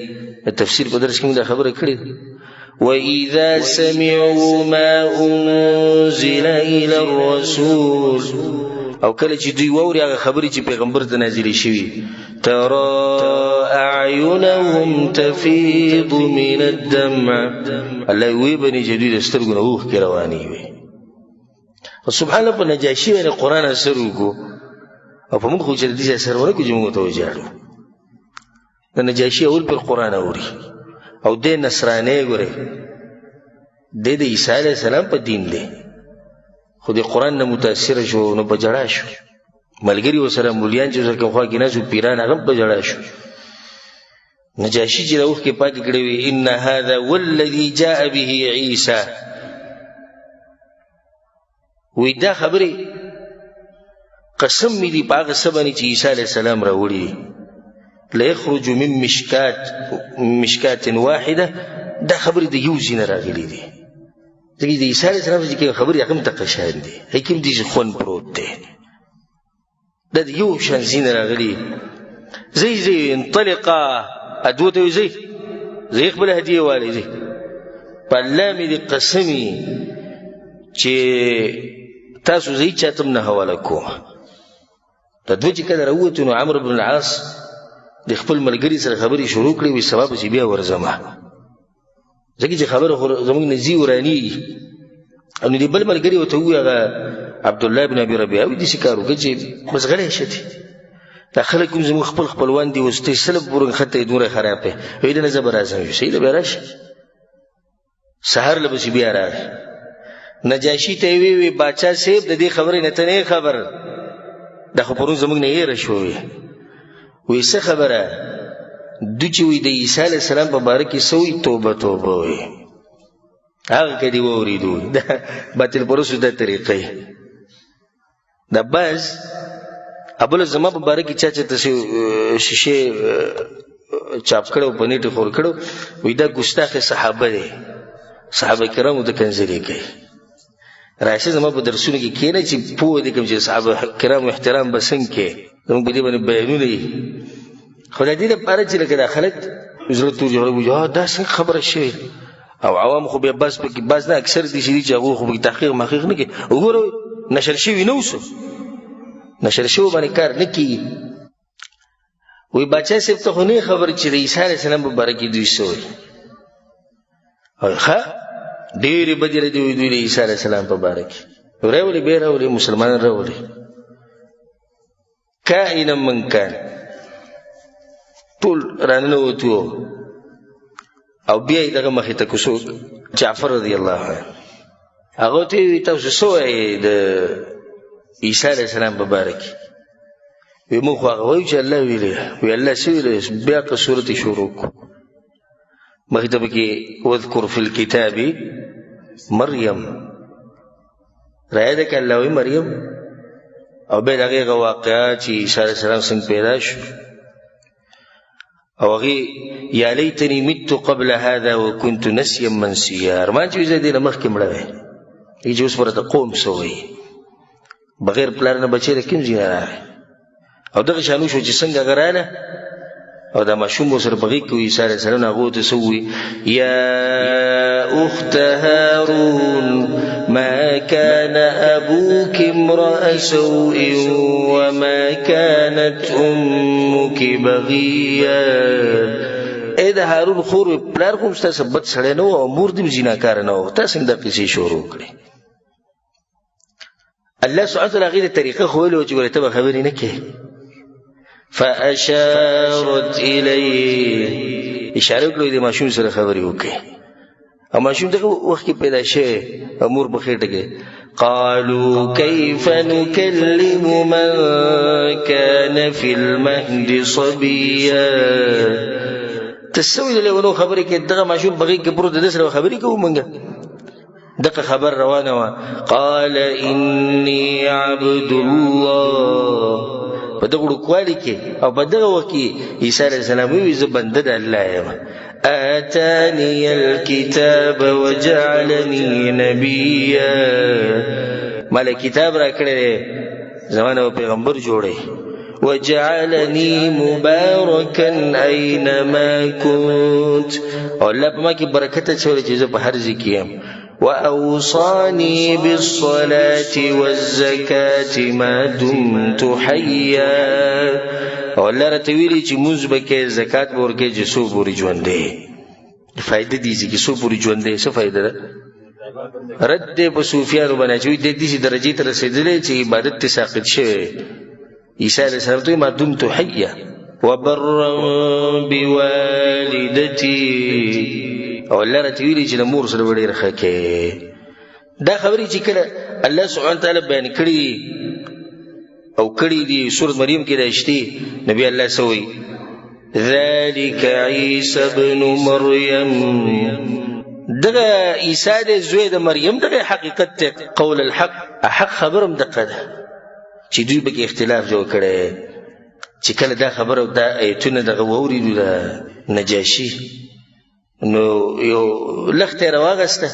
تفسیر په درس کې دا خبره کړې وَإِذَا سَمِعُوا مَا أُنزِلَ إِلَى الرَّسُولِ او کله چې دوی ووري هغه خبرې چې پیغمبر ته نازلې شوي ترى أعينهم تفيض من الدمع الله وی بني جديد سترګو نه وښ کې رواني وي سبحان الله په نجاشي باندې قران اثر وکړو او په موږ خو چې دې اثر ورکو چې موږ ته وځاړو د نجاشي اول پر قران اوري او د نصرانه ګره د عیسی علی السلام په دین دی خو د قران نه متاثر شو نو په جړا شو ملګری وسره مولیان چې سره خو کې نه شو پیران هغه په جړا شو نجاشي چې روح کې پاک کړي وي ان هذا والذي جاء به عيسى وې دا خبره قسم دې پاک سبني چې عيسى عليه السلام راوړي لا يخرج من مشكات واحده دا خبره د یو زین راغلي دي دغه د عيسى عليه السلام چې خبره هغه متقشان دي حکیم دي خون پروت دي د یو شان زین راغلي زي انطلقا ادوته زي خپل هدیه والي زي پلامي دي قسمي چې تاسو زي چاتم نه حواله کوم د دوی چې کله راوته نو عمرو بن العاص د خپل ملګری سره خبري شروع کړې وي سبب چې بیا ورزمه ځکه چې خبره زموږ نزي وراني ان دې بل ملګری وته وي هغه عبد الله بن ابي ربيعه دې شکارو کې بس غلې شتي دا خلک کوم زموږ خپلوان دي واستې سلب ورن خطه دوره خرابه وې نه زبر اعظم شي له بیرش سحر لبس بیا راغ نجاشي ته وی باچا سیب د دې خبرې نه ته نه خبر د خبرون زموږ نه یې رشوي وې څه خبره د چې وی د عيسى عليه السلام په باره کې سوې توبه وي هغه کې دی وریدو دا باطل پرسو د طریقې د باز ابو الزما په باره کې چا ته شیشه چاپ کړو پنيټ خور کړو وې دا ګستاخ صحابه دي صحابه کرامو د کنځلې کوي راشه زما په درسونه کې کېنه چې په دې کوم چې صحابه کرامو احترام بسنګ کې زموږ په دې باندې بیانونه دي خدای دې لپاره چې لکه خلک زړه تور جوړو دا څنګه خبره شي او عوام خو بیا بس پکې بس نه اکثر دي چې هغه خو به تحقیق محقق نه کوي وګورئ نشر شوي نه اوسه نشر شوي باندې کار نه کیږي وی بچا صاحب ته خو نه خبر چې د عیسی علیه السلام په باره کې دوی څه وایي ښه ډېرې بدې ردې وایي دوی د عیسی علیه السلام په باره کې راولي بیا راولي مسلمانان راولي کائنا من کان ټول راننوتو او بیا یې دغه مخې ته کوڅو جعفر رضی الله عنه هغه ته وایي تاسو څه وایئ د عیسی علیه السلام په باره کې وی موږ خو هغه وایو چې الله ویلي وی الله څه ویلي بیا که صورت یې شروع کړو مخې ته پکې واذکر فی الکتاب مریم رایه ده که الله وایي مریم او بیا د هغې هغه واقعات چې عیسی علیه السلام څنګه پیدا شو او هغې یا لیتنی مت قبل هذا وکنت نسیا منسیا ارمان چې وي زه دې نه مخکې مړه وی هغې چې اوس ورته قوم څه وایي بغیر پلار نه بچی د کوم ځای نه راغی او دغه شانو شو چې څنګه هغه راغله او دا ماشوم ورسره په غېږ کې وي عیسی علیه السلام هغو ته څه ووایي یا اخت هارون ما كان ابوك امرأ سوء وما كانت امك بغيا اے د هارون خور پلار خو ستاسو بد سړی نه و او مور دې زیناکاره نه و تا څنګه دا قصې شروع کړې الله سبحانه وتعالی هغې ته طریقه ښوولې وه چې ګورې ته به خبرې نه کوې فاشارت الیه اشاره وکړو د ماشوم سره خبرې وکړي او ماشوم دغه وخت کې پیدا شوی او مور په خېټه کې قالوا کیف نکلم من کان فی المهد صبیا ته څه ویلې ونو خبرې کې دغه ماشوم په غېږ کې پروت د ده سره خبرې کوو موږ دغه خبر روانه وه قال انی عبد الله په دغه وړوکوالي کې او په دغه وخت کې عیسی علیه السلام ووایي زه بنده د الله یم آتانی الکتاب وجعلنی نبیا ماله کتاب را کړی دی زما نه پیغمبر جوړی وجعلنی مبارکا اینما کنت او الله په ما کې برکت اچولی چې زه په هر ځای کې یم وأوصاني بالصلاة والزكاة ما دمت حيا او الله راته ویلي چې مونځ به کوې زکات به ورکوې چې څو پورې ژوند دی فایده دي چې څو پورې ژوند دی څه فایده ده رد دی په صوفیانو باندې چې وایي دی داسې درجې ته رسېدلی چې عبادت ته ساقط شوی عیسی علیه السلام ته ما دمت حیا وبرا بوالدتي او الله راته ویلي چې د مور سره به ډېر ښه کوې دا خبرې چې کله الله سبحانه وتعالی بیان کړي او کړي دي سورت مریم کې راشتي نبی الله څه وایي ذلک عیسی ابن مریم دغه عیسی دی زوی د مریم دغه حقیقت دی قول الحق حق خبر هم دقه ده چې دوی پکې اختلاف جوړ کړی چې کله دا خبره او دا ایتونه دغه واورېدو د نجاشي نو یو لښته یې راواغسته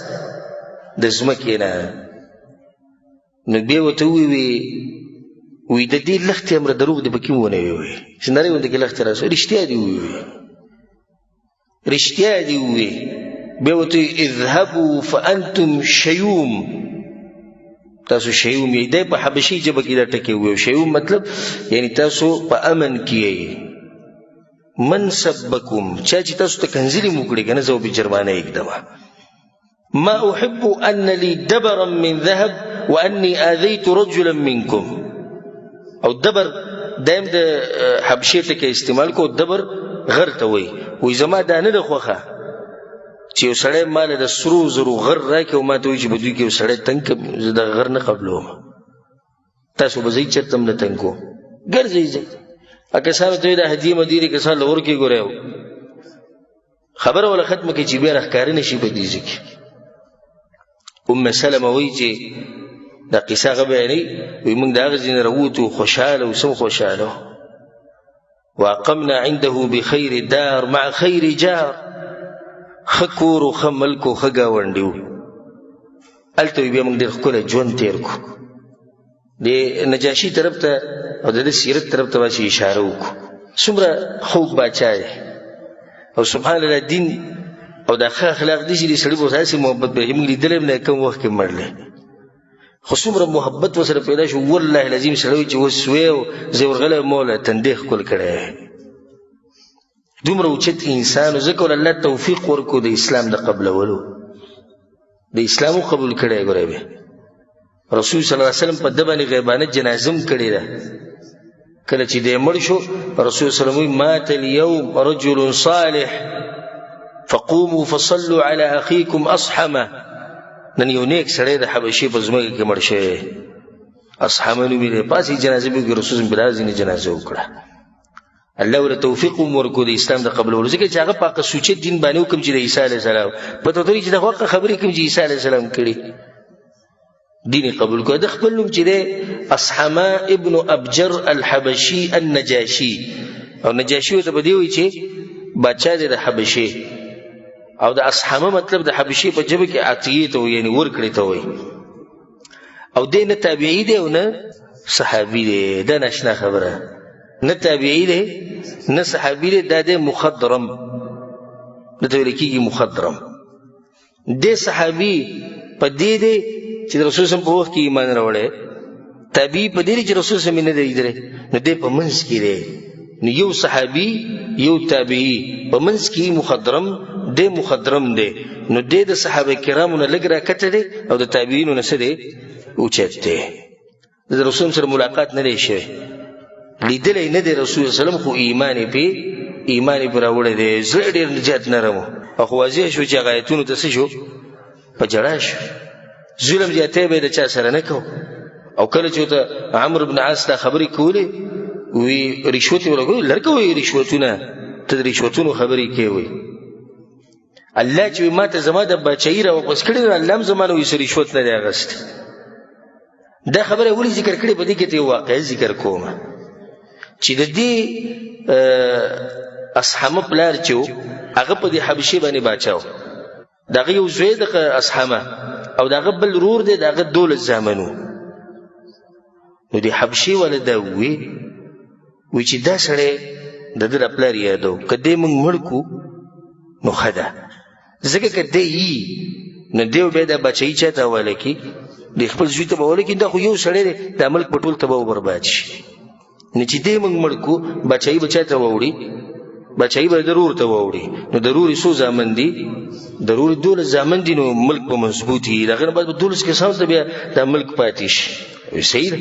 د ځمکې نه نو بیا ورته وی د دې لښتې امره دروغ دې پکې ونه وی چې نری ونده کې لښتې راسو رښتیا دې ووی رښتیا دې ووی بیا ورته اذهبوا فانتم شیوم تاسو شیوم یې دی په حبشي ژبه کې دا ټکې ووی شیوم مطلب یعنی تاسو په امن کې یې من سبکم چا چې تاسو ته کنځلې مو کړې که نه زه به جرمانه یږدمه ما احب ان لي دبرا من ذهب واني آذيت رجلا منكم او دبر دایم د حبشې ټکې استعمال کو دبر غر ته وایي زما دا نه ده خوښه چې یو سړی ماله د سرو زرو غر راکړي او ما ته وایي چې په دوی کې یو سړی تنګ کړم زه دغه غر نه قبلوم تاسو به ځئ چېرته هم نه تنګ کوم ګرځئ ځئ کسانو ته د هدیې مدیرې کسان له ورکې ګورئ خبره ولا ختمه کړي چې بیا راښکاره نه شي په دې ځای کې ام سلمه وایي چې دا قصه هغه بیانوي وایي موږ د هغه ځای نه راووتو خوشحاله و سم خوشحاله واقمنا عنده بخیر دار مع خیر جار ښه کور و ښه ملک و ښه ګاونډي و هلته بیا موږ ډېر ښکلی ژوند تېر کړو د نجاشي طرف ته او د سیرت طرف ته باشي اشاره وکړو څومره خوږ باچا دی او سبحان الله دین او دا ښه اخلاق دي چې د سړي په اساسي محبت به موږ لیدلی هم نه کوم وخت کې مړلی خو څومره محبت ورسره پیدا شو والله العظیم سړی چې اوس سوی او زه ورغلی موله تندی ښکل کړی دومره اوچت انسان و ځکه الله توفیق ورکړو د اسلام د قبلولو د اسلام و قبول کړی ګوری بیا رسول صلی الله علیه وسلم په ده باندې غیبانه جنازه هم کړې ده کله چې دی مړ شو رسول صلی الله علیه وسلم مات اليوم رجل صالح فقوموا فصلوا على اخيكم اصحمه نن یو نیک سړی د حبشې په ځمکه کې مړ شوی اصحمه نومې دی پاسې جنازه به وکړي رسول بلا ځینې جنازه وکړه الله ورته توفیق ورکړو د اسلام د قبولولو ځکه چې هغه پاکه سوچه دین باندې وکړم چې د عیسی علیه السلام پته ورته چې دغه خبرې کوم چې عیسی علیه السلام کړي دین قبول کړو د خپل نوم چې دی اصحمه ابن ابجر الحبشي النجاشي او نجاشي ورته په دې وایي چې بادشاه دی د حبشې او د اصحمه مطلب د حبشې په ژبه کې عطیې ته وایي یعنې ورکړې ته وایي او دی نه تابعي دی او نه صحابي دی دا ناشنا خبره نه تابعي دی نه صحابي دی دا دی مخضرم دته ویل کېږي مخضرم دی صحابي په دې دی چې د رسول صلی په وخت کې ایمان راوړی تابعي په دې چې رسول صلی نه دی لیدلی نو دی په منځ کې دی نو یو صحابي یو تابعي په منځ کې مخضرم دی مخضرم دی نو دی د صحابه کرامو نه لږ راکته دی او د تابعینو نه څه دی اوچت دی د رسول سره ملاقات نه دی شوی لیدلی نه دی رسول صلی الله خو ایمان یې پرې راوړی دی زړه ډېر نجات نرم او خو واضح شو چې هغه ایتونو ته څه شو په ژړا شو ظلم زیاتی به یې د چا سره نه کو او کله چې ورته عمرو بن عاص دا خبرې کولې وی رشوت یې ورکوي لرکه وایي رشوتونه ته د رشوتونو خبرې کوې وایي الله چې ما ته زما د بچایي را واپس کړي نو الله هم زما نه وایي رشوت نه دی اخیستی دا خبره ولې ذکر کړې په دې کې ته یو واقعه ذکر کوم چې د دې اصحمه پلار چې و هغه په دې حبشې باندې باچا و د هغه یو زوی د اصحمه او د هغه بل ورور دی د هغه 12 زامن و نو د حبشې والا دا وی چې دا سړی د ده د پلار یادو که دی موږ مړ کړو نو ښه ده ځکه که دی یي نو دی بیا دا بچایي چا ته حواله کړي د خپل زوی ته به حواله کړي دا خو یو سړی دی دا ملک په ټول تباه و برباد شي نو چې دی موږ مړ کړو بچایي به چا ته واوړي بچایي به ضرور ته واوړي نو ضرور څو زامن دي ضرور 12 زامن دي نو ملک به مضبوط وي د هغه نه بعد به 12 کسانو ته بیا دا ملک پاتې شي صحیح ده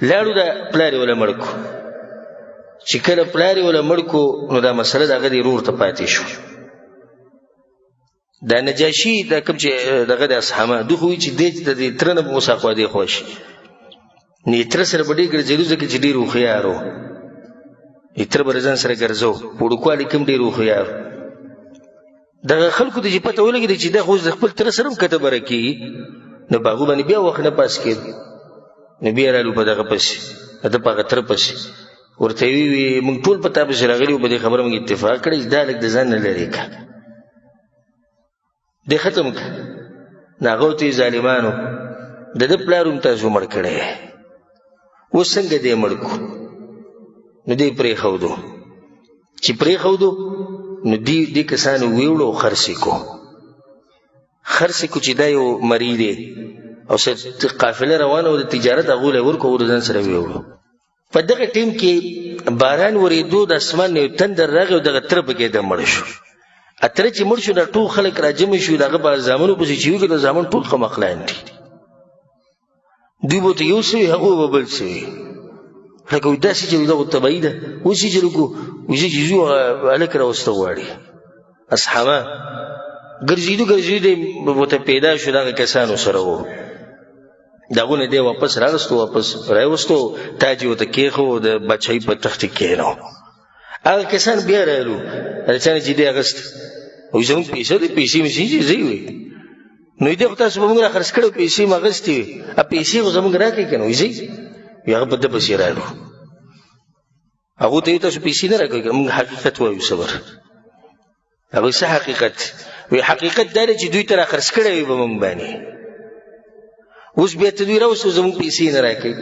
لاړو دا پلار یې وله مړ کړو چې کله پلار یې وله مړ کړو نو دا مسله د هغه د ورور ته پاتې شو دا نجاشي دا کوم چې دغه د اصحابه دوی خو چې د تره نه به مساقوا دی خوښ نو تره سره به ډېر ګرځېدو ځکه چې ډېر هوښیار و تره به ځان سره ګرځو وړوکوالي کوم ډېر هوښیار دغه خلکو ته چې پته ولګېده چې دا خو د خپل تره سره هم کته بره کېږي نو په هغو باندې بیا وخت نه پاس کېد نو بیا رالو په دغه پسې د په هغه تره پسې ورته یې ووي موږ ټول په تا پسې راغلي وو په دې خبره موږ اتفاق کړی چې دا لږ د ځان نه لرې کړه دی ختم کړه نو هغه ورته ظالمانو د ده پلار هم تاسو مړ کړی اوس څنګه دی مړ کړو نو دی پرېښودو چې پرېښودو نو دې کسانو ویوړو او خرڅ یې کو چې دا یو مري دی او قافله روانه و د تجارت هغو له یې ورکړو او د ځان سره ویوړو په دغه ټیم کې باران ورېدو د اسمان نه یو تندر راغی او دغه تره پکې د مړ شو اتره چې مړ شو دا ټول خلک راجمع شو د هغه په زامنو پسې چې وي د زامن ټول خمخلان دي دوی به ورته یو سوي هغوی به بل سوي لکه وایي داسې چې دغه طبیعي ده اوس یې چې لکو وایي چې ځو هلک راوسته غواړي اصحابه ګرځېدو ورته پیدا شو دغه کسانو سره و د هغو نه دی واپس راوستو تاج یې ورته کېښو د بادشاهي په تخت یې کېنو هغه کسان بیا رالو هغه چا نه چې دی اخیست وایي زموږ پیسه دی پیسې مې چې ځای وایي نو دی خو تاسو به موږ را خرڅ کړی پیسې مې اخیستې وي پیسې خو زموږ راکړئ که نه وایي ځئ هغه په ده پسې رالو هغو ته یې تاسو پیسې نه راکوئ که موږ حقیقت وایو صبر هغوی څه حقیقت وایي حقیقت دا دی چې دوی ته را خرڅ کړی وي به موږ باندې اوس بیا ته دوی راوستو زموږ پیسې نه راکوئ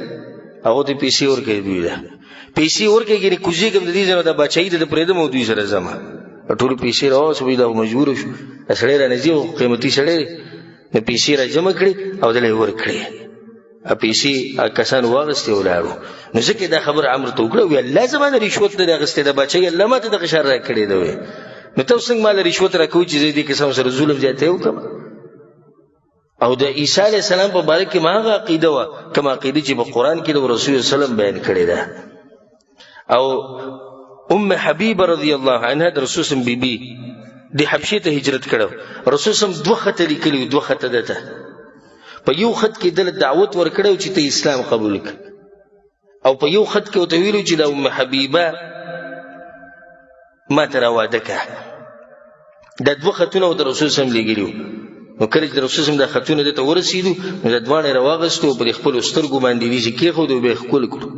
هغو ته پیسې ورکوي دوی ده پیسې ورکوي یعنې کوزېږم د دې ځای نه دا باچایي ده د پرېږدم او دوی سره ځمه ټول پیسې راوسو دا مجبور شو سړی رانځي او قیمتي سړی نو پیسې را جمع کړي او دله یې ورکړې پیسې کسان واغستې ولاړو نو ځکه دا خبر عمرو ته وکړه وی الله زما د رشوت نه اخیستې ده بچی الله ماته دغه شر را کړی ده وی نو ته څنګه مال رشوت راکوي چې زه دې قسم سره ظلم زیاتی وکړم او د عیسی علیه السلام په باره کې ما هغه عقیده وه کومه عقیده چې په قرآن کې د رسول وسلم بیان کړې ده او ام حبیبه رضی الله عنها د رسول وسلم بیبي د حبشې ته هجرت کړو رسول وسلم 2 خطه لیکلي 2 خطه ده په یو خط کې دل دعوت ورکړو چې ته اسلام قبول کړ او په یو خط کې وته ویلو چې د ام حبیبه ما ترا واده کړه د 2 خطونه د رسول وسلم لګیلو نو کله چې رسول الله د خاتون ته ورسېدو نو د دوانه راوغستو په خپل سترګو باندې دي چې کېخو دوی به خپل کړو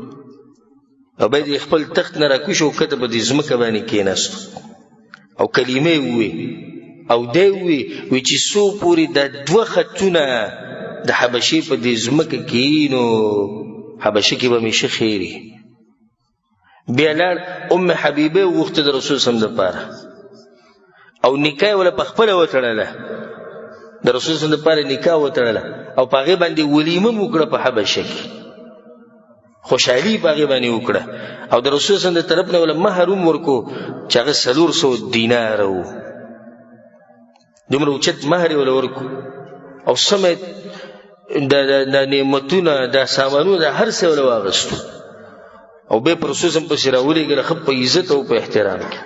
او به د خپل تخت نه راکوشو کته په دې زمکه باندې کېناست او کلمې وې او دی وی چې سو پوری د 2 خطونه د حبشې په دې زمکه کې نو حبشې کې به مشه خیری بیا لاړ ام حبیبه وخت د رسول صلی الله علیه وسلم لپاره او نکاح ولا په خپل وتړله د رسول صلی الله علیه وسلم نکاح وتړله او پاغه باندې ولیمه وکړه په حبشه کې خوشحالي پاغه باندې وکړه او د رسول صلی الله علیه وسلم طرف نه ول محروم ورکو چې هغه 400 دینار وو دومره اوچت مہر ول ورکو او سمت د نعمتونه د سامانونو د هر څه ول واغستو او به پر رسول صلی الله علیه وسلم راولېګل خپ په عزت او په احترام کې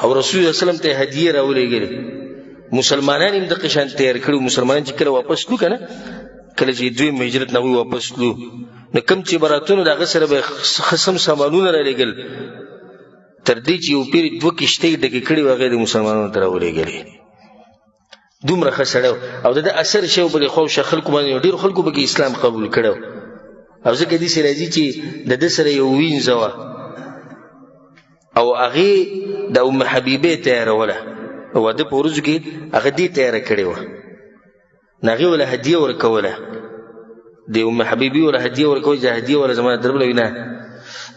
او رسول الله صلی الله علیه وسلم ته هدیه راولېګل مسلمانان هم د قشان تیار کړو مسلمانان چې کله واپس لو کنه کله چې دوی هجرت نه واپس لو نو کوم چې براتونو دغه سره به خصم سامانونه را لګل تر دې چې یو پیر 2 کشته د کړي وغه د مسلمانانو تر ولېګل دومره خسړو او د اثر شو په خو خلکو باندې ډیر خلکو به اسلام قبول کړو او ځکه دې سره راځي چې د سره یو وینځوا او هغه د ام حبیبه تیار ولا او د پورز کې هغه دې تیار کړی و ناغي ولا هدیه ورکوله د ام حبیبی ولا هدیه ورکوله چې هدیه ولا زما دربل وینا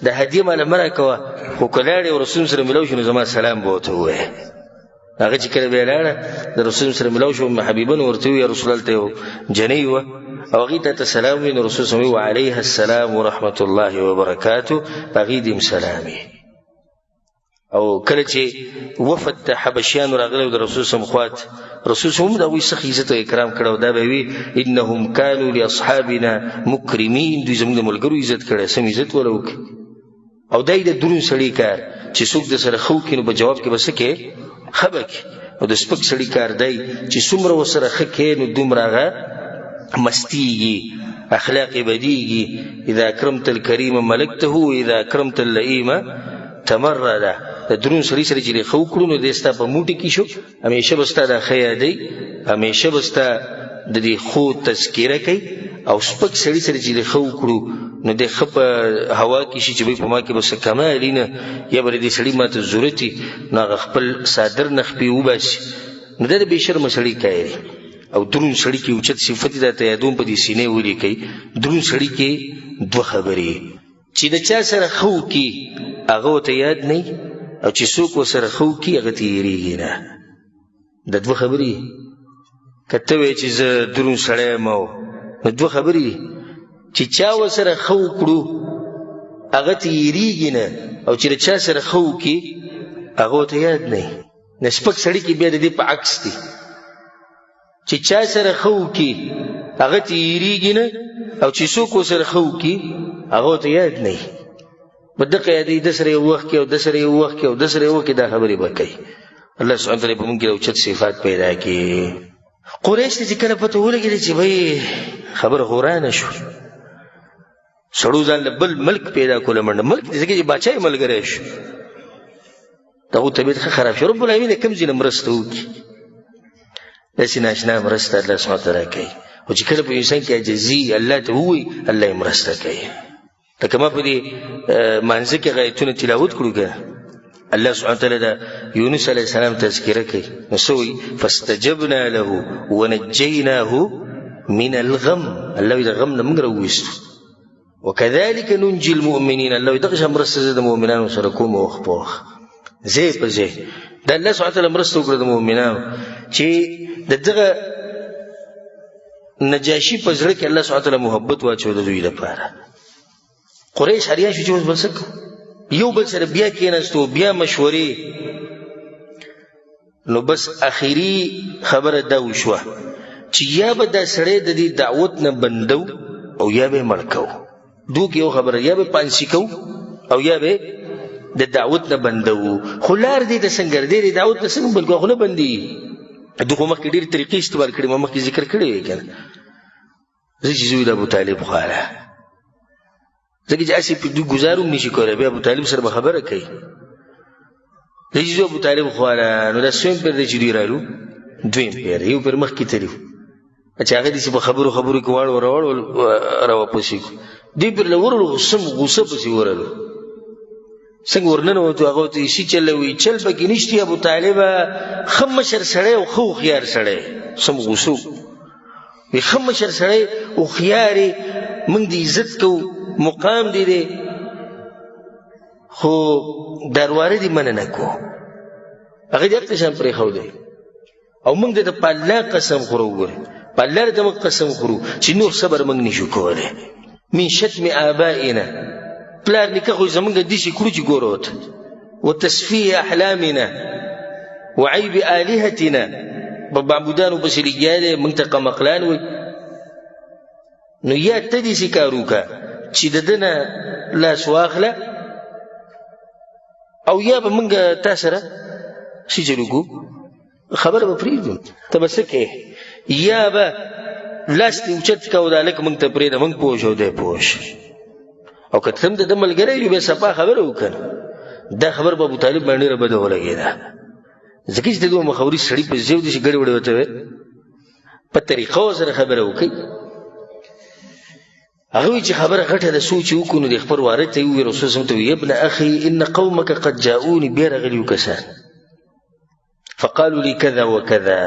د هدیه مال مرکوه خو کلاړي رسول سره ملو شنو زما سلام بوته وې هغه چې کله ویلاړه د رسول سره ملو شو ام حبیبه ورته یا رسول الله ته جنی و او هغه ته سلام وین رسول صلی الله علیه السلام ورحمت الله وبرکاته بغیدم سلامي او کله چې وفد حبشیان راغله د رسول صلی الله علیه وسلم رسول صلی الله علیه وسلم د عزت او اکرام کړو دا به وی انهم كانوا لاصحابنا مکرمین دوی زموږ د ملګرو عزت کړي سم عزت ولوک او دای د درون سړی کار چې څوک د سره خو کینو په جواب کې بسکه خبک او د سپک سړی کار دی چې څومره وسره خکې نو دومره مستیږي اخلاق بدیږي اذا اکرمت الکریم ملکته واذا اکرمت اللئیم تمرد د درون سړي سره چې خو کړو نو دستا په موټي کې شو همیشه بستا د خیادی همیشه بستا د دې خو تذکره کوي او سپک سړي سره چې خو کړو نو د خپ هوا کې شي چې په ما کې بس کمالینه یا بر دې سړي ماته ضرورتي نه خپل صادر نخپي وباسي نو د به شرم سړي کوي او درون سړي کې اوچت صفت د ته یادوم په دې سینې ولي کوي درون سړي کې 2 خبرې چې د چا سره خو کې هغه ته یاد نه او چې څوک وسره خو کې هغه تیریږي نه د 2 خبرې کته وی چې زه درون سړی مو د 2 خبرې چې چا وسره خو کړو هغه تیریږي نه او چې چا سره خو کې هغه ته یاد نه نسبک سړی کې به د دې په عکس دي چې چا سره خو کې هغه تیریږي نه او چې څوک وسره خو کې هغه ته یاد نه بدقه دې د سره وخت کې او د سره وخت کې او د سره وخت کې دا خبرې وکړي الله سبحانه وتعالى په موږ کې اوچت صفات پیدا کړي قریش چې کله پته ولګي چې وای خبر غورانه شو سړو ځان بل ملک پیدا کول منډه ملک دې کې بچای ملګری شو دا طبيعت خراب شو رب العالمین کوم ځین مرسته وکي داسې ناشنا مرسته الله سبحانه وتعالى کوي او چې کله په انسان کې عجزي الله ته وي الله یې مرسته کوي لکه ما په دې مانځ کې غایتونه تلاوت کړو که الله سبحانه وتعالى دا یونس علیه السلام تذکره کوي نو سوی فاستجبنا له ونجیناه من الغم الله دا غم نه موږ راوویستو وكذلك ننجي المؤمنين الله دغه مرسته د مؤمنانو سره کوم وخت زی په زی د الله سبحانه وتعالی مرسته وکړه د مؤمنانو چې دغه نجاشي په زړه کې الله سبحانه وتعالی محبت واچو د دوی لپاره. قریش هریا شو چې اوس بل څه یو بل سره بیا کېناستو بیا مشورې، نو بس اخیری خبره دا وشوه چې یا به دا سړی د دې دعوت نه بندو او یا به مړ کو. دوی یو خبره یا به پانسی کو او یا به د دعوت نه بندو. خو لار دې د څنګه دې دعوت نه څنګه بندو خو نه بندي. دغه مخکې ډېر طریقې استعمال کړي، ما مخکې ذکر کړی وی کنه. زه چې زوی د ابو طالب خواله ځکه چې اسی په دوی گزارو نشي کولای، بیا ابو طالب سره به خبره کوي. زه چې ابو طالب خواله نو د سویم پر دې چې دوی رالو دویم پیر یو پر مخکې تلو چې هغه دې چې په خبرو کې واړو راوپسې دوی پر لورلو غوسه پسې ورلو. څنګه ورننوتو هغه ته شي چلوي چل پکې نشته. ابو طالب ښه مشر سړی او ښه هوښیار سړی سم غوسو وي ښه مشر سړی هوښیار موږ د عزت کوو مقام دی خو درواره دې منع نه کوو. هغه دې هلته شان پرېښودی او موږ د په الله قسم خورو. وګورئ په الله ته موږ قسم خورو چې نور صبر موږ نشو کولی. من شتم آبائنا پلار نیکه خو زمونږ داسې کړو چې ګوره ورته وتصفیه احلامنا وعیب آلهتنا په معبودانو پسې لګیا دی موږ ته قمقلان وایي. نو یا ته داسې کار وکړه چې د ده نه لاس واخله او یا به موږ تا سره څه چل وکړو خبره به پرېږدو ته به څه کوې یا به لاس دې اوچت که او دا هلک موږ ته پرېږده موږ پوه شو او دی پوه شو. او که ته هم د ده ملګری وي بیا صفا خبره وکړه. دا خبر به ابو طالب باندې ډېره بده ولګېده ځکه چې د دوه مخوري سړي په زیو داسې ګډې وړې ورته وې په طریقه سره خبره وکړئ. هغه وایي چې خبره غټه ده سوچ یې وکړو نو د خپل وارد ته یې وویل رسول صلی الله علیه وسلم ته وایي ابن اخي ان قومك قد جاءوني بیا راغلي یو کسان فقالوا لي كذا وكذا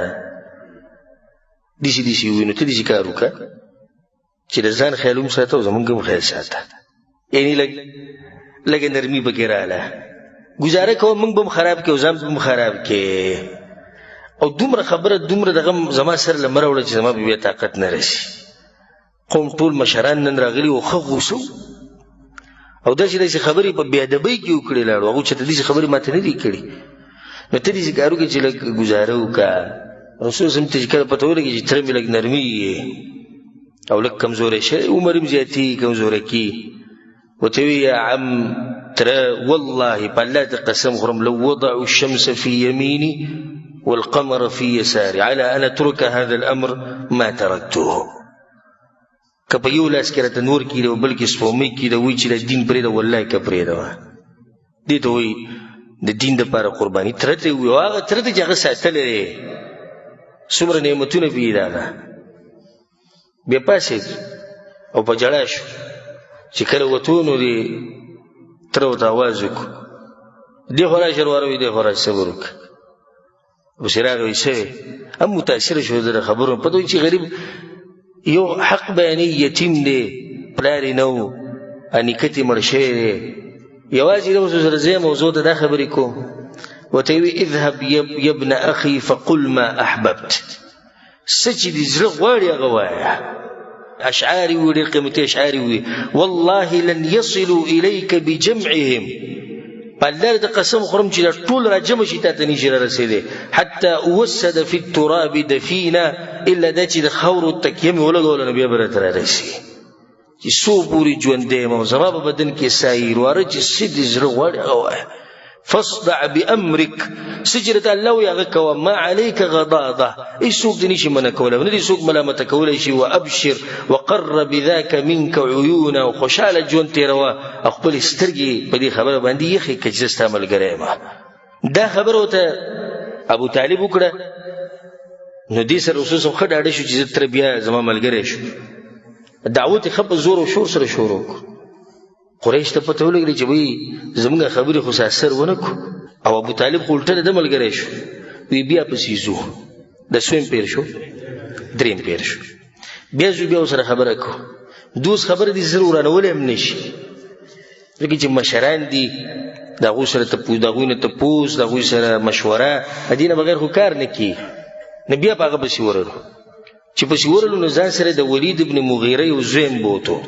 داسې داسې ووایي نو ته داسې کار وکړه چې د ځان خیال هم ساته او زمونږ هم خیال ساته. یعنی لږه نرمي پکې راغله. ګزاره کوه موږ به هم خراب کړو ځان به هم خراب کړې او دومره خبره دومره دغه زما سره له مه راوړه چې زما به بیا طاقت نه رسي. قوم ټول مشران نن راغلي او ښه غوسه او داسې خبرې په بېادبۍ کې وکړې لاړو. هغوی چې ته داسې خبرې ماته نه دي کړي نو ته داسې کار وکړې چې لږ ګزاره وکړه. رسول صلی ته چې کله پته ولګي چې تره مې لږ نرمي او لږ کمزوری شوی عمر هم زیاتي کمزوری کي وته وی یا عم ترى والله بالله قسم خرم لو وضعوا الشمس في يميني والقمر في يساري على أن أترك هذا الأمر ما تركته. کپه یو لاس کې راته نور کېده او بل کې سپومۍ کېده وایي چې د دین پرېږده والله که پرېږده دې ته وایي د دین دپاره قرباني. تره ته یې ووایي هغه تره ته چې هغه ساتلی دی څومره نعمتونه پې یې د هغه بیا پاڅېد او په ژړا شو چې کله وتو نو دې تره ورته اواز وکړو دې خو راشه ورواره وایي دې خو راشه صبر وکړه. اوس یې راغی وایي څه هم متاثره شو د خبرو پته وایي چې غریب یو حق بیانې یتیم دی پلار یې نه و نیکه ته یې مړ شوی دی یوازې د اوس سره زه موضوع ته دا خبرې کوم ورته یې وایي اذهب یا ابن اخي فقل ما احببت څه چې دې زړه غواړي هغه وایه. اشعاري وي ډېر قیمتي اشعاري وي والله لن يصلوا اليك بجمعهم په الله د قسم خورم چې دا ټول راجمع شي تا ته نشي رارسېدی حتی اوسد في التراب دفینا الا دا چې د خاورو تکیه مې ولګوله نو بیا به راته رارسي چې څو پورې ژوندی یم او زما په بدن کې سایر واره چې څه دې زړه غواړي هغه وایه. فاصدع بامرک څه چې راته الله وایي هغه کوه ما عليك غضاضه هېڅوک دې نشي منع کولی نه دې څوک ملامته کولی شي. وابشر وقر بذاك منك عیونه او خوشحاله ژوند تېروه او خپلې سترګې په دې خبره باندې یخې که چې زه ستا ملګری یم. دا خبره ورته ابو طالب وکړه نو دې سره رسول صلی ښه ډاډه شو چې زه تره بیا زما ملګری شو. دعوت یې ښه په زور او شور سره شروع کړو. قریش ته پته ولګېدې چې وایي زموږ خبرې خو اثر ونه کړو او ابو طالب خو الټه د ملګری شو. وی بیا پسې ځو د سویم پیر شو دریم پیر شو بیا ځو بیا ورسره خبره کوو دوس خبره دې زر ورانولی هم نه شي ځکه چې مشران دي د هغوی سره د هغوی نه تپوس د هغوی سره مشوره د دې نه بغیر خو کار نه کیږي. نو بیا په هغه پسې ورلو چې پسې ورلو نو ځان سره د ولید ابن مغیره یو زوی هم بوتو.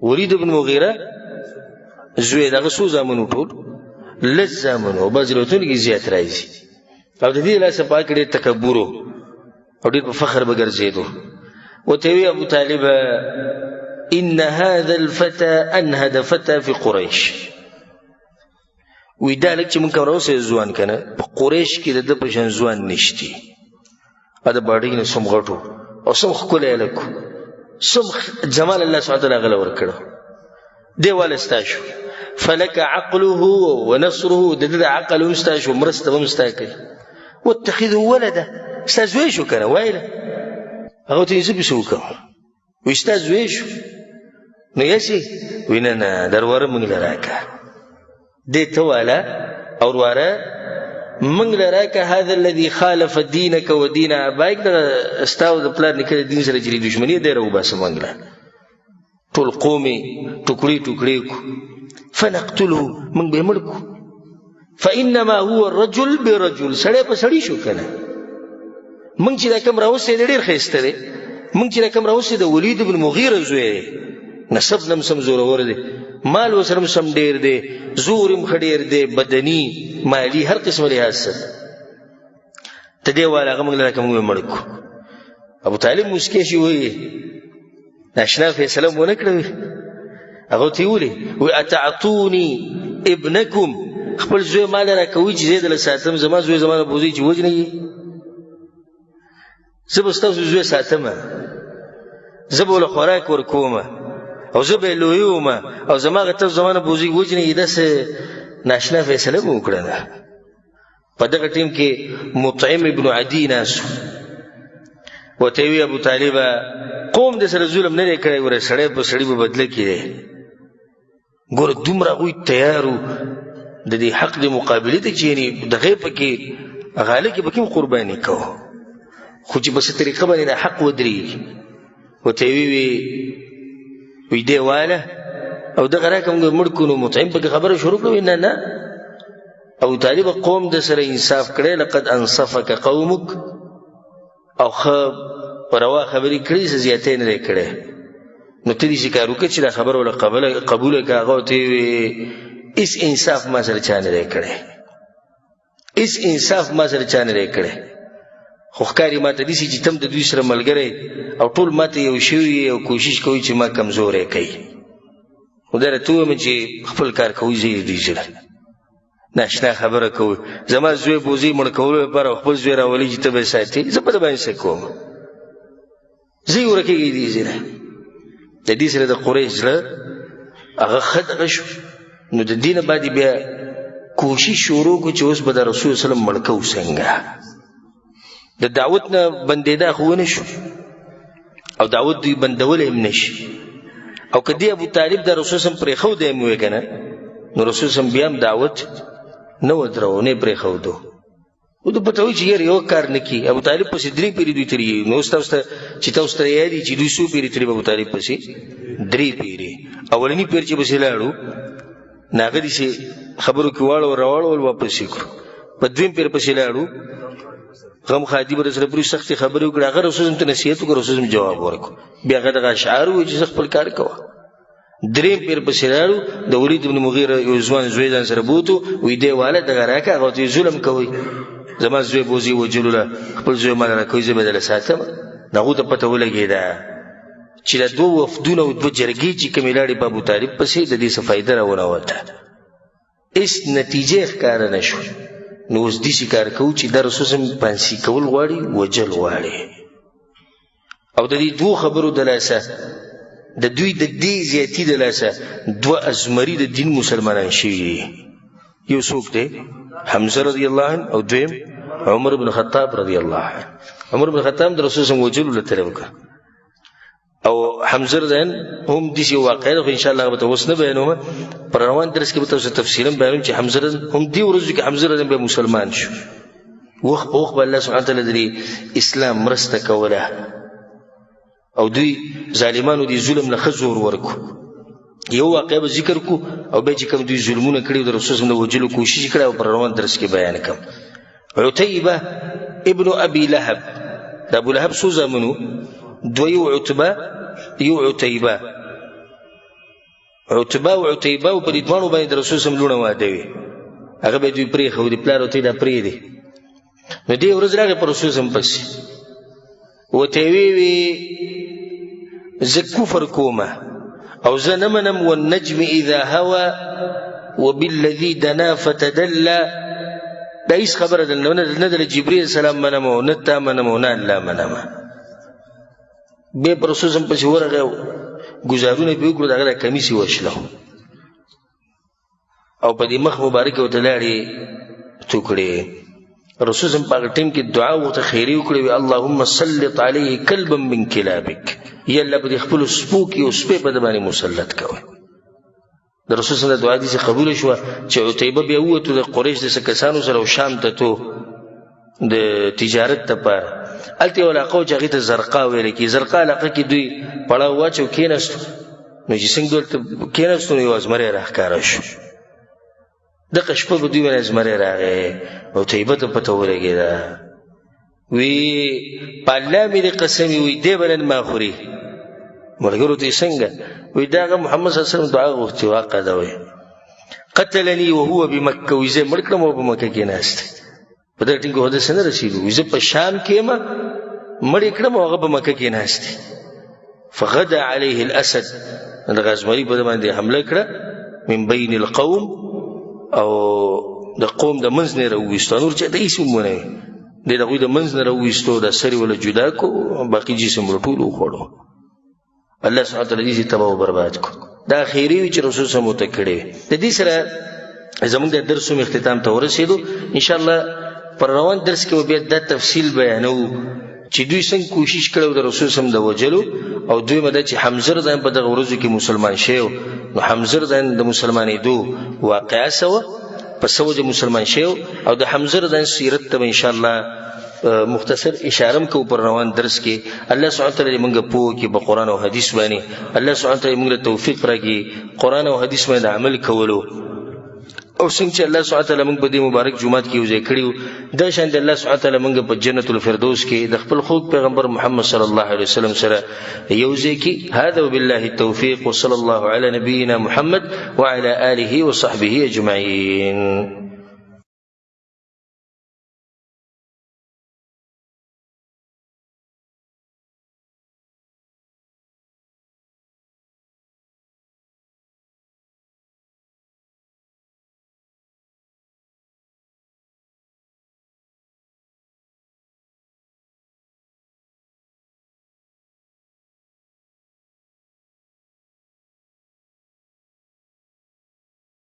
ولید ابن مغیره زوی دغه څو زامنو ټول لږ زامنو او بعضې روایتونو کې زیات راځي او د دې لاسه پاک ډېر تکبر او ډېر په فخر به ګرځېدو. ورته وی ابو طالب ان هذا الفتى انهد فتى في قریش. وی دا لږ چې موږ کوم راوسې ځوان که نه په قریش کې د ده په شان ځوان نشتي. د باډۍ نه څوم غټو او څوم ښکلی هلک څوم جمال الله سبحانه وتعالی هغه له ورکړی دی واله ستا شو. فلک عقله ونصره د ده د عقل هم ستا شو مرسته به هم ستا کوي. واتخذه ولده ستا زوی شو که نه وایله هغه ورته زه پسې وکړم وایي ستا زوی شو نو یسې وایي نه نه در واره موږ له راکړه دې ته واله او واره موږ له راکړه هذا الذي خالف دینک و دین ابایک دغه ستا او د پلار نیکه د دین سره چې دشمني دی راوباسه موږ له ټول قوم یې ټوکړي ټوکړي کړو فنقتله موږ به یې مړ کړو. فانما هو الرجل برجل سړی په سړي شو که نه. موږ چې دا کوم راوستی دی ډېر ښایسته دی. موږ چې دا کوم راوستی د ولید بن مغیره زوی دی نسب نه هم سم زورور دی مال ورسره هم سم ډېر دی زور هم ښه ډېر دی بدني مالي هر قسمه لحاظ سره ته دې واله هغه موږ له راکړه موږ به یې مړ کړو. ابو طالب موسکی شي وایي ناشنا فیصله مو ونه کړه. هغه ورته یې ولې وایي اتعطوني ابنکم خپل زوی ما له راکوي چې زه یې دله ساتم زما زوی زما نه بوځي چې وجنه زه به ستاسو زوی ساتم زه به له خوراک ورکوم او زه به یې لویوم او زما هغه تاسو زما نه بوځي وجنه داسې ناشنا فیصله مو وکړه نه. په دغه ټیم کې مطعم ابن عدي ناست ورته یې وي ابو طالبه قوم دې سره ظلم نه دی کړی ګوره سړی په سړي به بدله کې دی ګوره دومره هغوی تیار وو د دې حق د مقابلې ته چې یعنې د هغې پکې غاله کې پکې هم قرباني کوو خو چې په څه طریقه باندې د حق ودرېږي. ورته یې وی دی واله او دغه راکه موږ مړ کړو. نو مطعم پکې خبره شروع کړو نه نه ابو طالب قوم د سره انصاف کړی لقد انصفک قومک او ښه په روا خبرې کړي څه زیاتی نه دی کړی. نو ته دې چې کار وکړه چې دا خبره له قبوله کړه. هغه ورته وی اس انصاف ما سره چا نه دی کړی اس انصاف ما سره چا نه دی کړی خو ښکاري ما ته داسې چې تم د دوی سره ملګری او ټول ما ته یو شوي او کوشش کوي چې ما کمزوری کوي. خو دا راته ووایم چې خپل کار کوي زه یې دوی سره ناشنا خبره کوي زما زوی بوځي مړ کولو لپاره خپل زوی راولي چې ته به یې ساتې زه په ده باندې څه کوم زه یې ورکېږي دې ځای نه. د دې سره د قریش زړه هغه ښه دغه شو. نو د دې نه بعد بیا کوشش شروع کړو چې اوس به د رسول وسلم مړ کوو څنګه. د دعوت نه بندېدا خو ونه شو او دعوت دوی بندولی هم نه شي. او که دې ابو طالب د رسول وسلم پرېښودی هم وی که نه نو رسول وسلم بیا هم دعوت نه ودرو نه یې پرېښودو. و ده پته وایي چې یار یو کار نه کي. ابو طالب پسې 3 پیرې دوی تېرېږي. نو اوس تاسو ته چې تاسو ته یادي چې دوی څو پیرې تېرې ابو طالب پسې 3 پیرې. اولني پیر چې پسې لاړو نو هغه داسې خبرو کې واړول راواړول واپس یې کړو. په 2 پیر پسې لاړو غم خادي به رسره پورې سختې خبرې وکړې. هغه رسول ته نصیحت وکړو رسول جواب ورکړو. بیا هغه دغه اشعار وایي چې زه خپل کار کوه. 3 پیر پسې لاړو د ولید بن مغیره یو ځوان زوی ځان سره بوتو وایي دی واله دغه راکړه هغه ورته ظلم کوئ زما زوی بوځي وجلو له خپل زوی ما راکوي زه به دله ساتم. هغو ته پته ولګېده چې دا 2 وفدونه او 2 جرګې چې کومې لاړې په ابو طالب پسې د دې څه فایده راونوته هېڅ نتیجه یې ښکاره نه شوه. نو اوس داسې کار کوو چې دا رسول صلی پانسي کول غواړي وجل غواړي. او د دې 2 خبرو د لاسه د دوی د دې زیاتي د لاسه 2 ازمري د دین مسلمانان شوي. یو څوک دی حمزه رضی الله عنه او دویم عمر بن خطاب رضی الله عنه. عمر بن خطاب د رسول صلی وجلو له طلب وکړه او حمزه رضی هم داسې یو واقعه ده خو انشاءالله به ته اوس نه بیانوم. پر روان درس کې به تاسو تفصیلا بیانوم چې حمزه رضی هم دې ورځو کې حمزه رضی بیا مسلمان شو. وخت په وخت به الله سبحانه وتعالی د اسلام مرسته کوله او دوی ظالمانو دې ظلم له ښه زور ورکړو. یو واقعه به ذکر کو او به چې کوم دوی ظلمونه کړي د رسول صلی الله علیه وسلم د وجلو کوشش کړي او پر روان درس کې بیان کوم. عتیبه ابن ابي لهب، د ابو لهب څو زامنو؟ دوی عتبه یو عتیبه. عتبه او عتیبه په دې دوانو باندې د رسول صلی الله علیه وسلم لونه واده وي، هغه به دوی پرې خو دې پلار وته دا پرې دي. نو دې ورځ راغی پر رسول صلی الله علیه وسلم پسې وته وی زه کفر کومه او زه نه منم والنجم اذا هوى وبالذي دنا فتدلى. دا هیڅ خبره ده نه د جبرئیل السلام منم نه تا منم نه الله منم. به پر رسول صلی الله علیه وسلم پسې ورغی، گزارونه به وکړو، دغه د کمیس وشلو او په دې مخ مبارک ورته لاړې ټوکړې. رسول صلی الله علیه وسلم په ټیم کې دعا ورته خیری وکړي، اللهم سلط علیه کلبا من کلابک، یا الله په خپل سپو کې او سپې په باندې مسلط کوي. د رسول صلی الله علیه وسلم دعا دې قبول شو چې عتیبه بیا وته د قریش د کسانو سره شام ته تو د تجارت لپاره الته علاقه چې هغه ته زرقا ویل کی. زرقا علاقه کې دوی پړاو واچو کېناست، نو چې څنګه دلته کېناست نو یو ازمره راښکاره شو. دغه شپه به دوی باندې ازمره راغی او عتیبه ته پته ورغېده، وی په الله مې قسم وي دې بلن ما خوري. ملګرو ته څنګه وی داغه محمد صلی الله علیه وسلم دعا غوښتي واقع ده، وی قتلني وهو بمکه، وی زه مړ کړم او په مکه کې ناست. په دې ټینګو هدا سره رسیدو، وی زه په شام کې ما مړ کړم او هغه په مکه کې ناست. فغدا عليه الاسد، دغه ازمري په باندې حمله کړه من بین القوم، او د قوم د منځ نه راوېستو. نور چې د اسمونه د دغه د منځ نه راوېستو، د سری ولا جدا کو، باقي جسم ټول وخوړو. الله سبحانه وتعالى دې تباہ او برباد کو. دا خیری چې رسول صلی الله علیه وسلم کړي. د دې سره زموږ د درس اختتام ته ورسېدو. ان شاء الله پر روان درس کې بیا د تفصیل بیانو چې دوی څنګه کوشش کړو د رسول صلی الله علیه وسلم د وجلو، او دوی مده چې حمزه رضی الله عنه په دغه ورځو کې مسلمان شو. نو حمزه رضی الله عنه د مسلمانېدو واقعه سو په سوجه مسلمان شو، او د حمزه رضی الله عنه سیرت ته ان شاء الله مختصر اشاره کو پر روان درس کې. الله سبحانه وتعالى موږ په کې په قران او حديث باندې الله سبحانه وتعالى موږ ته توفیق راکړي قران او حديث باندې عمل کولو، او څنګه چې الله سبحانه وتعالى موږ په دې مبارک جمعات کې وځي کړیو، دا شان الله سبحانه وتعالى موږ په جنت الفردوس کې د خپل خوږ پیغمبر محمد صلی الله علیه وسلم سره یوځي کې. هذا وبالله التوفيق، وصلى الله على نبينا محمد وعلى آله وصحبه أجمعين.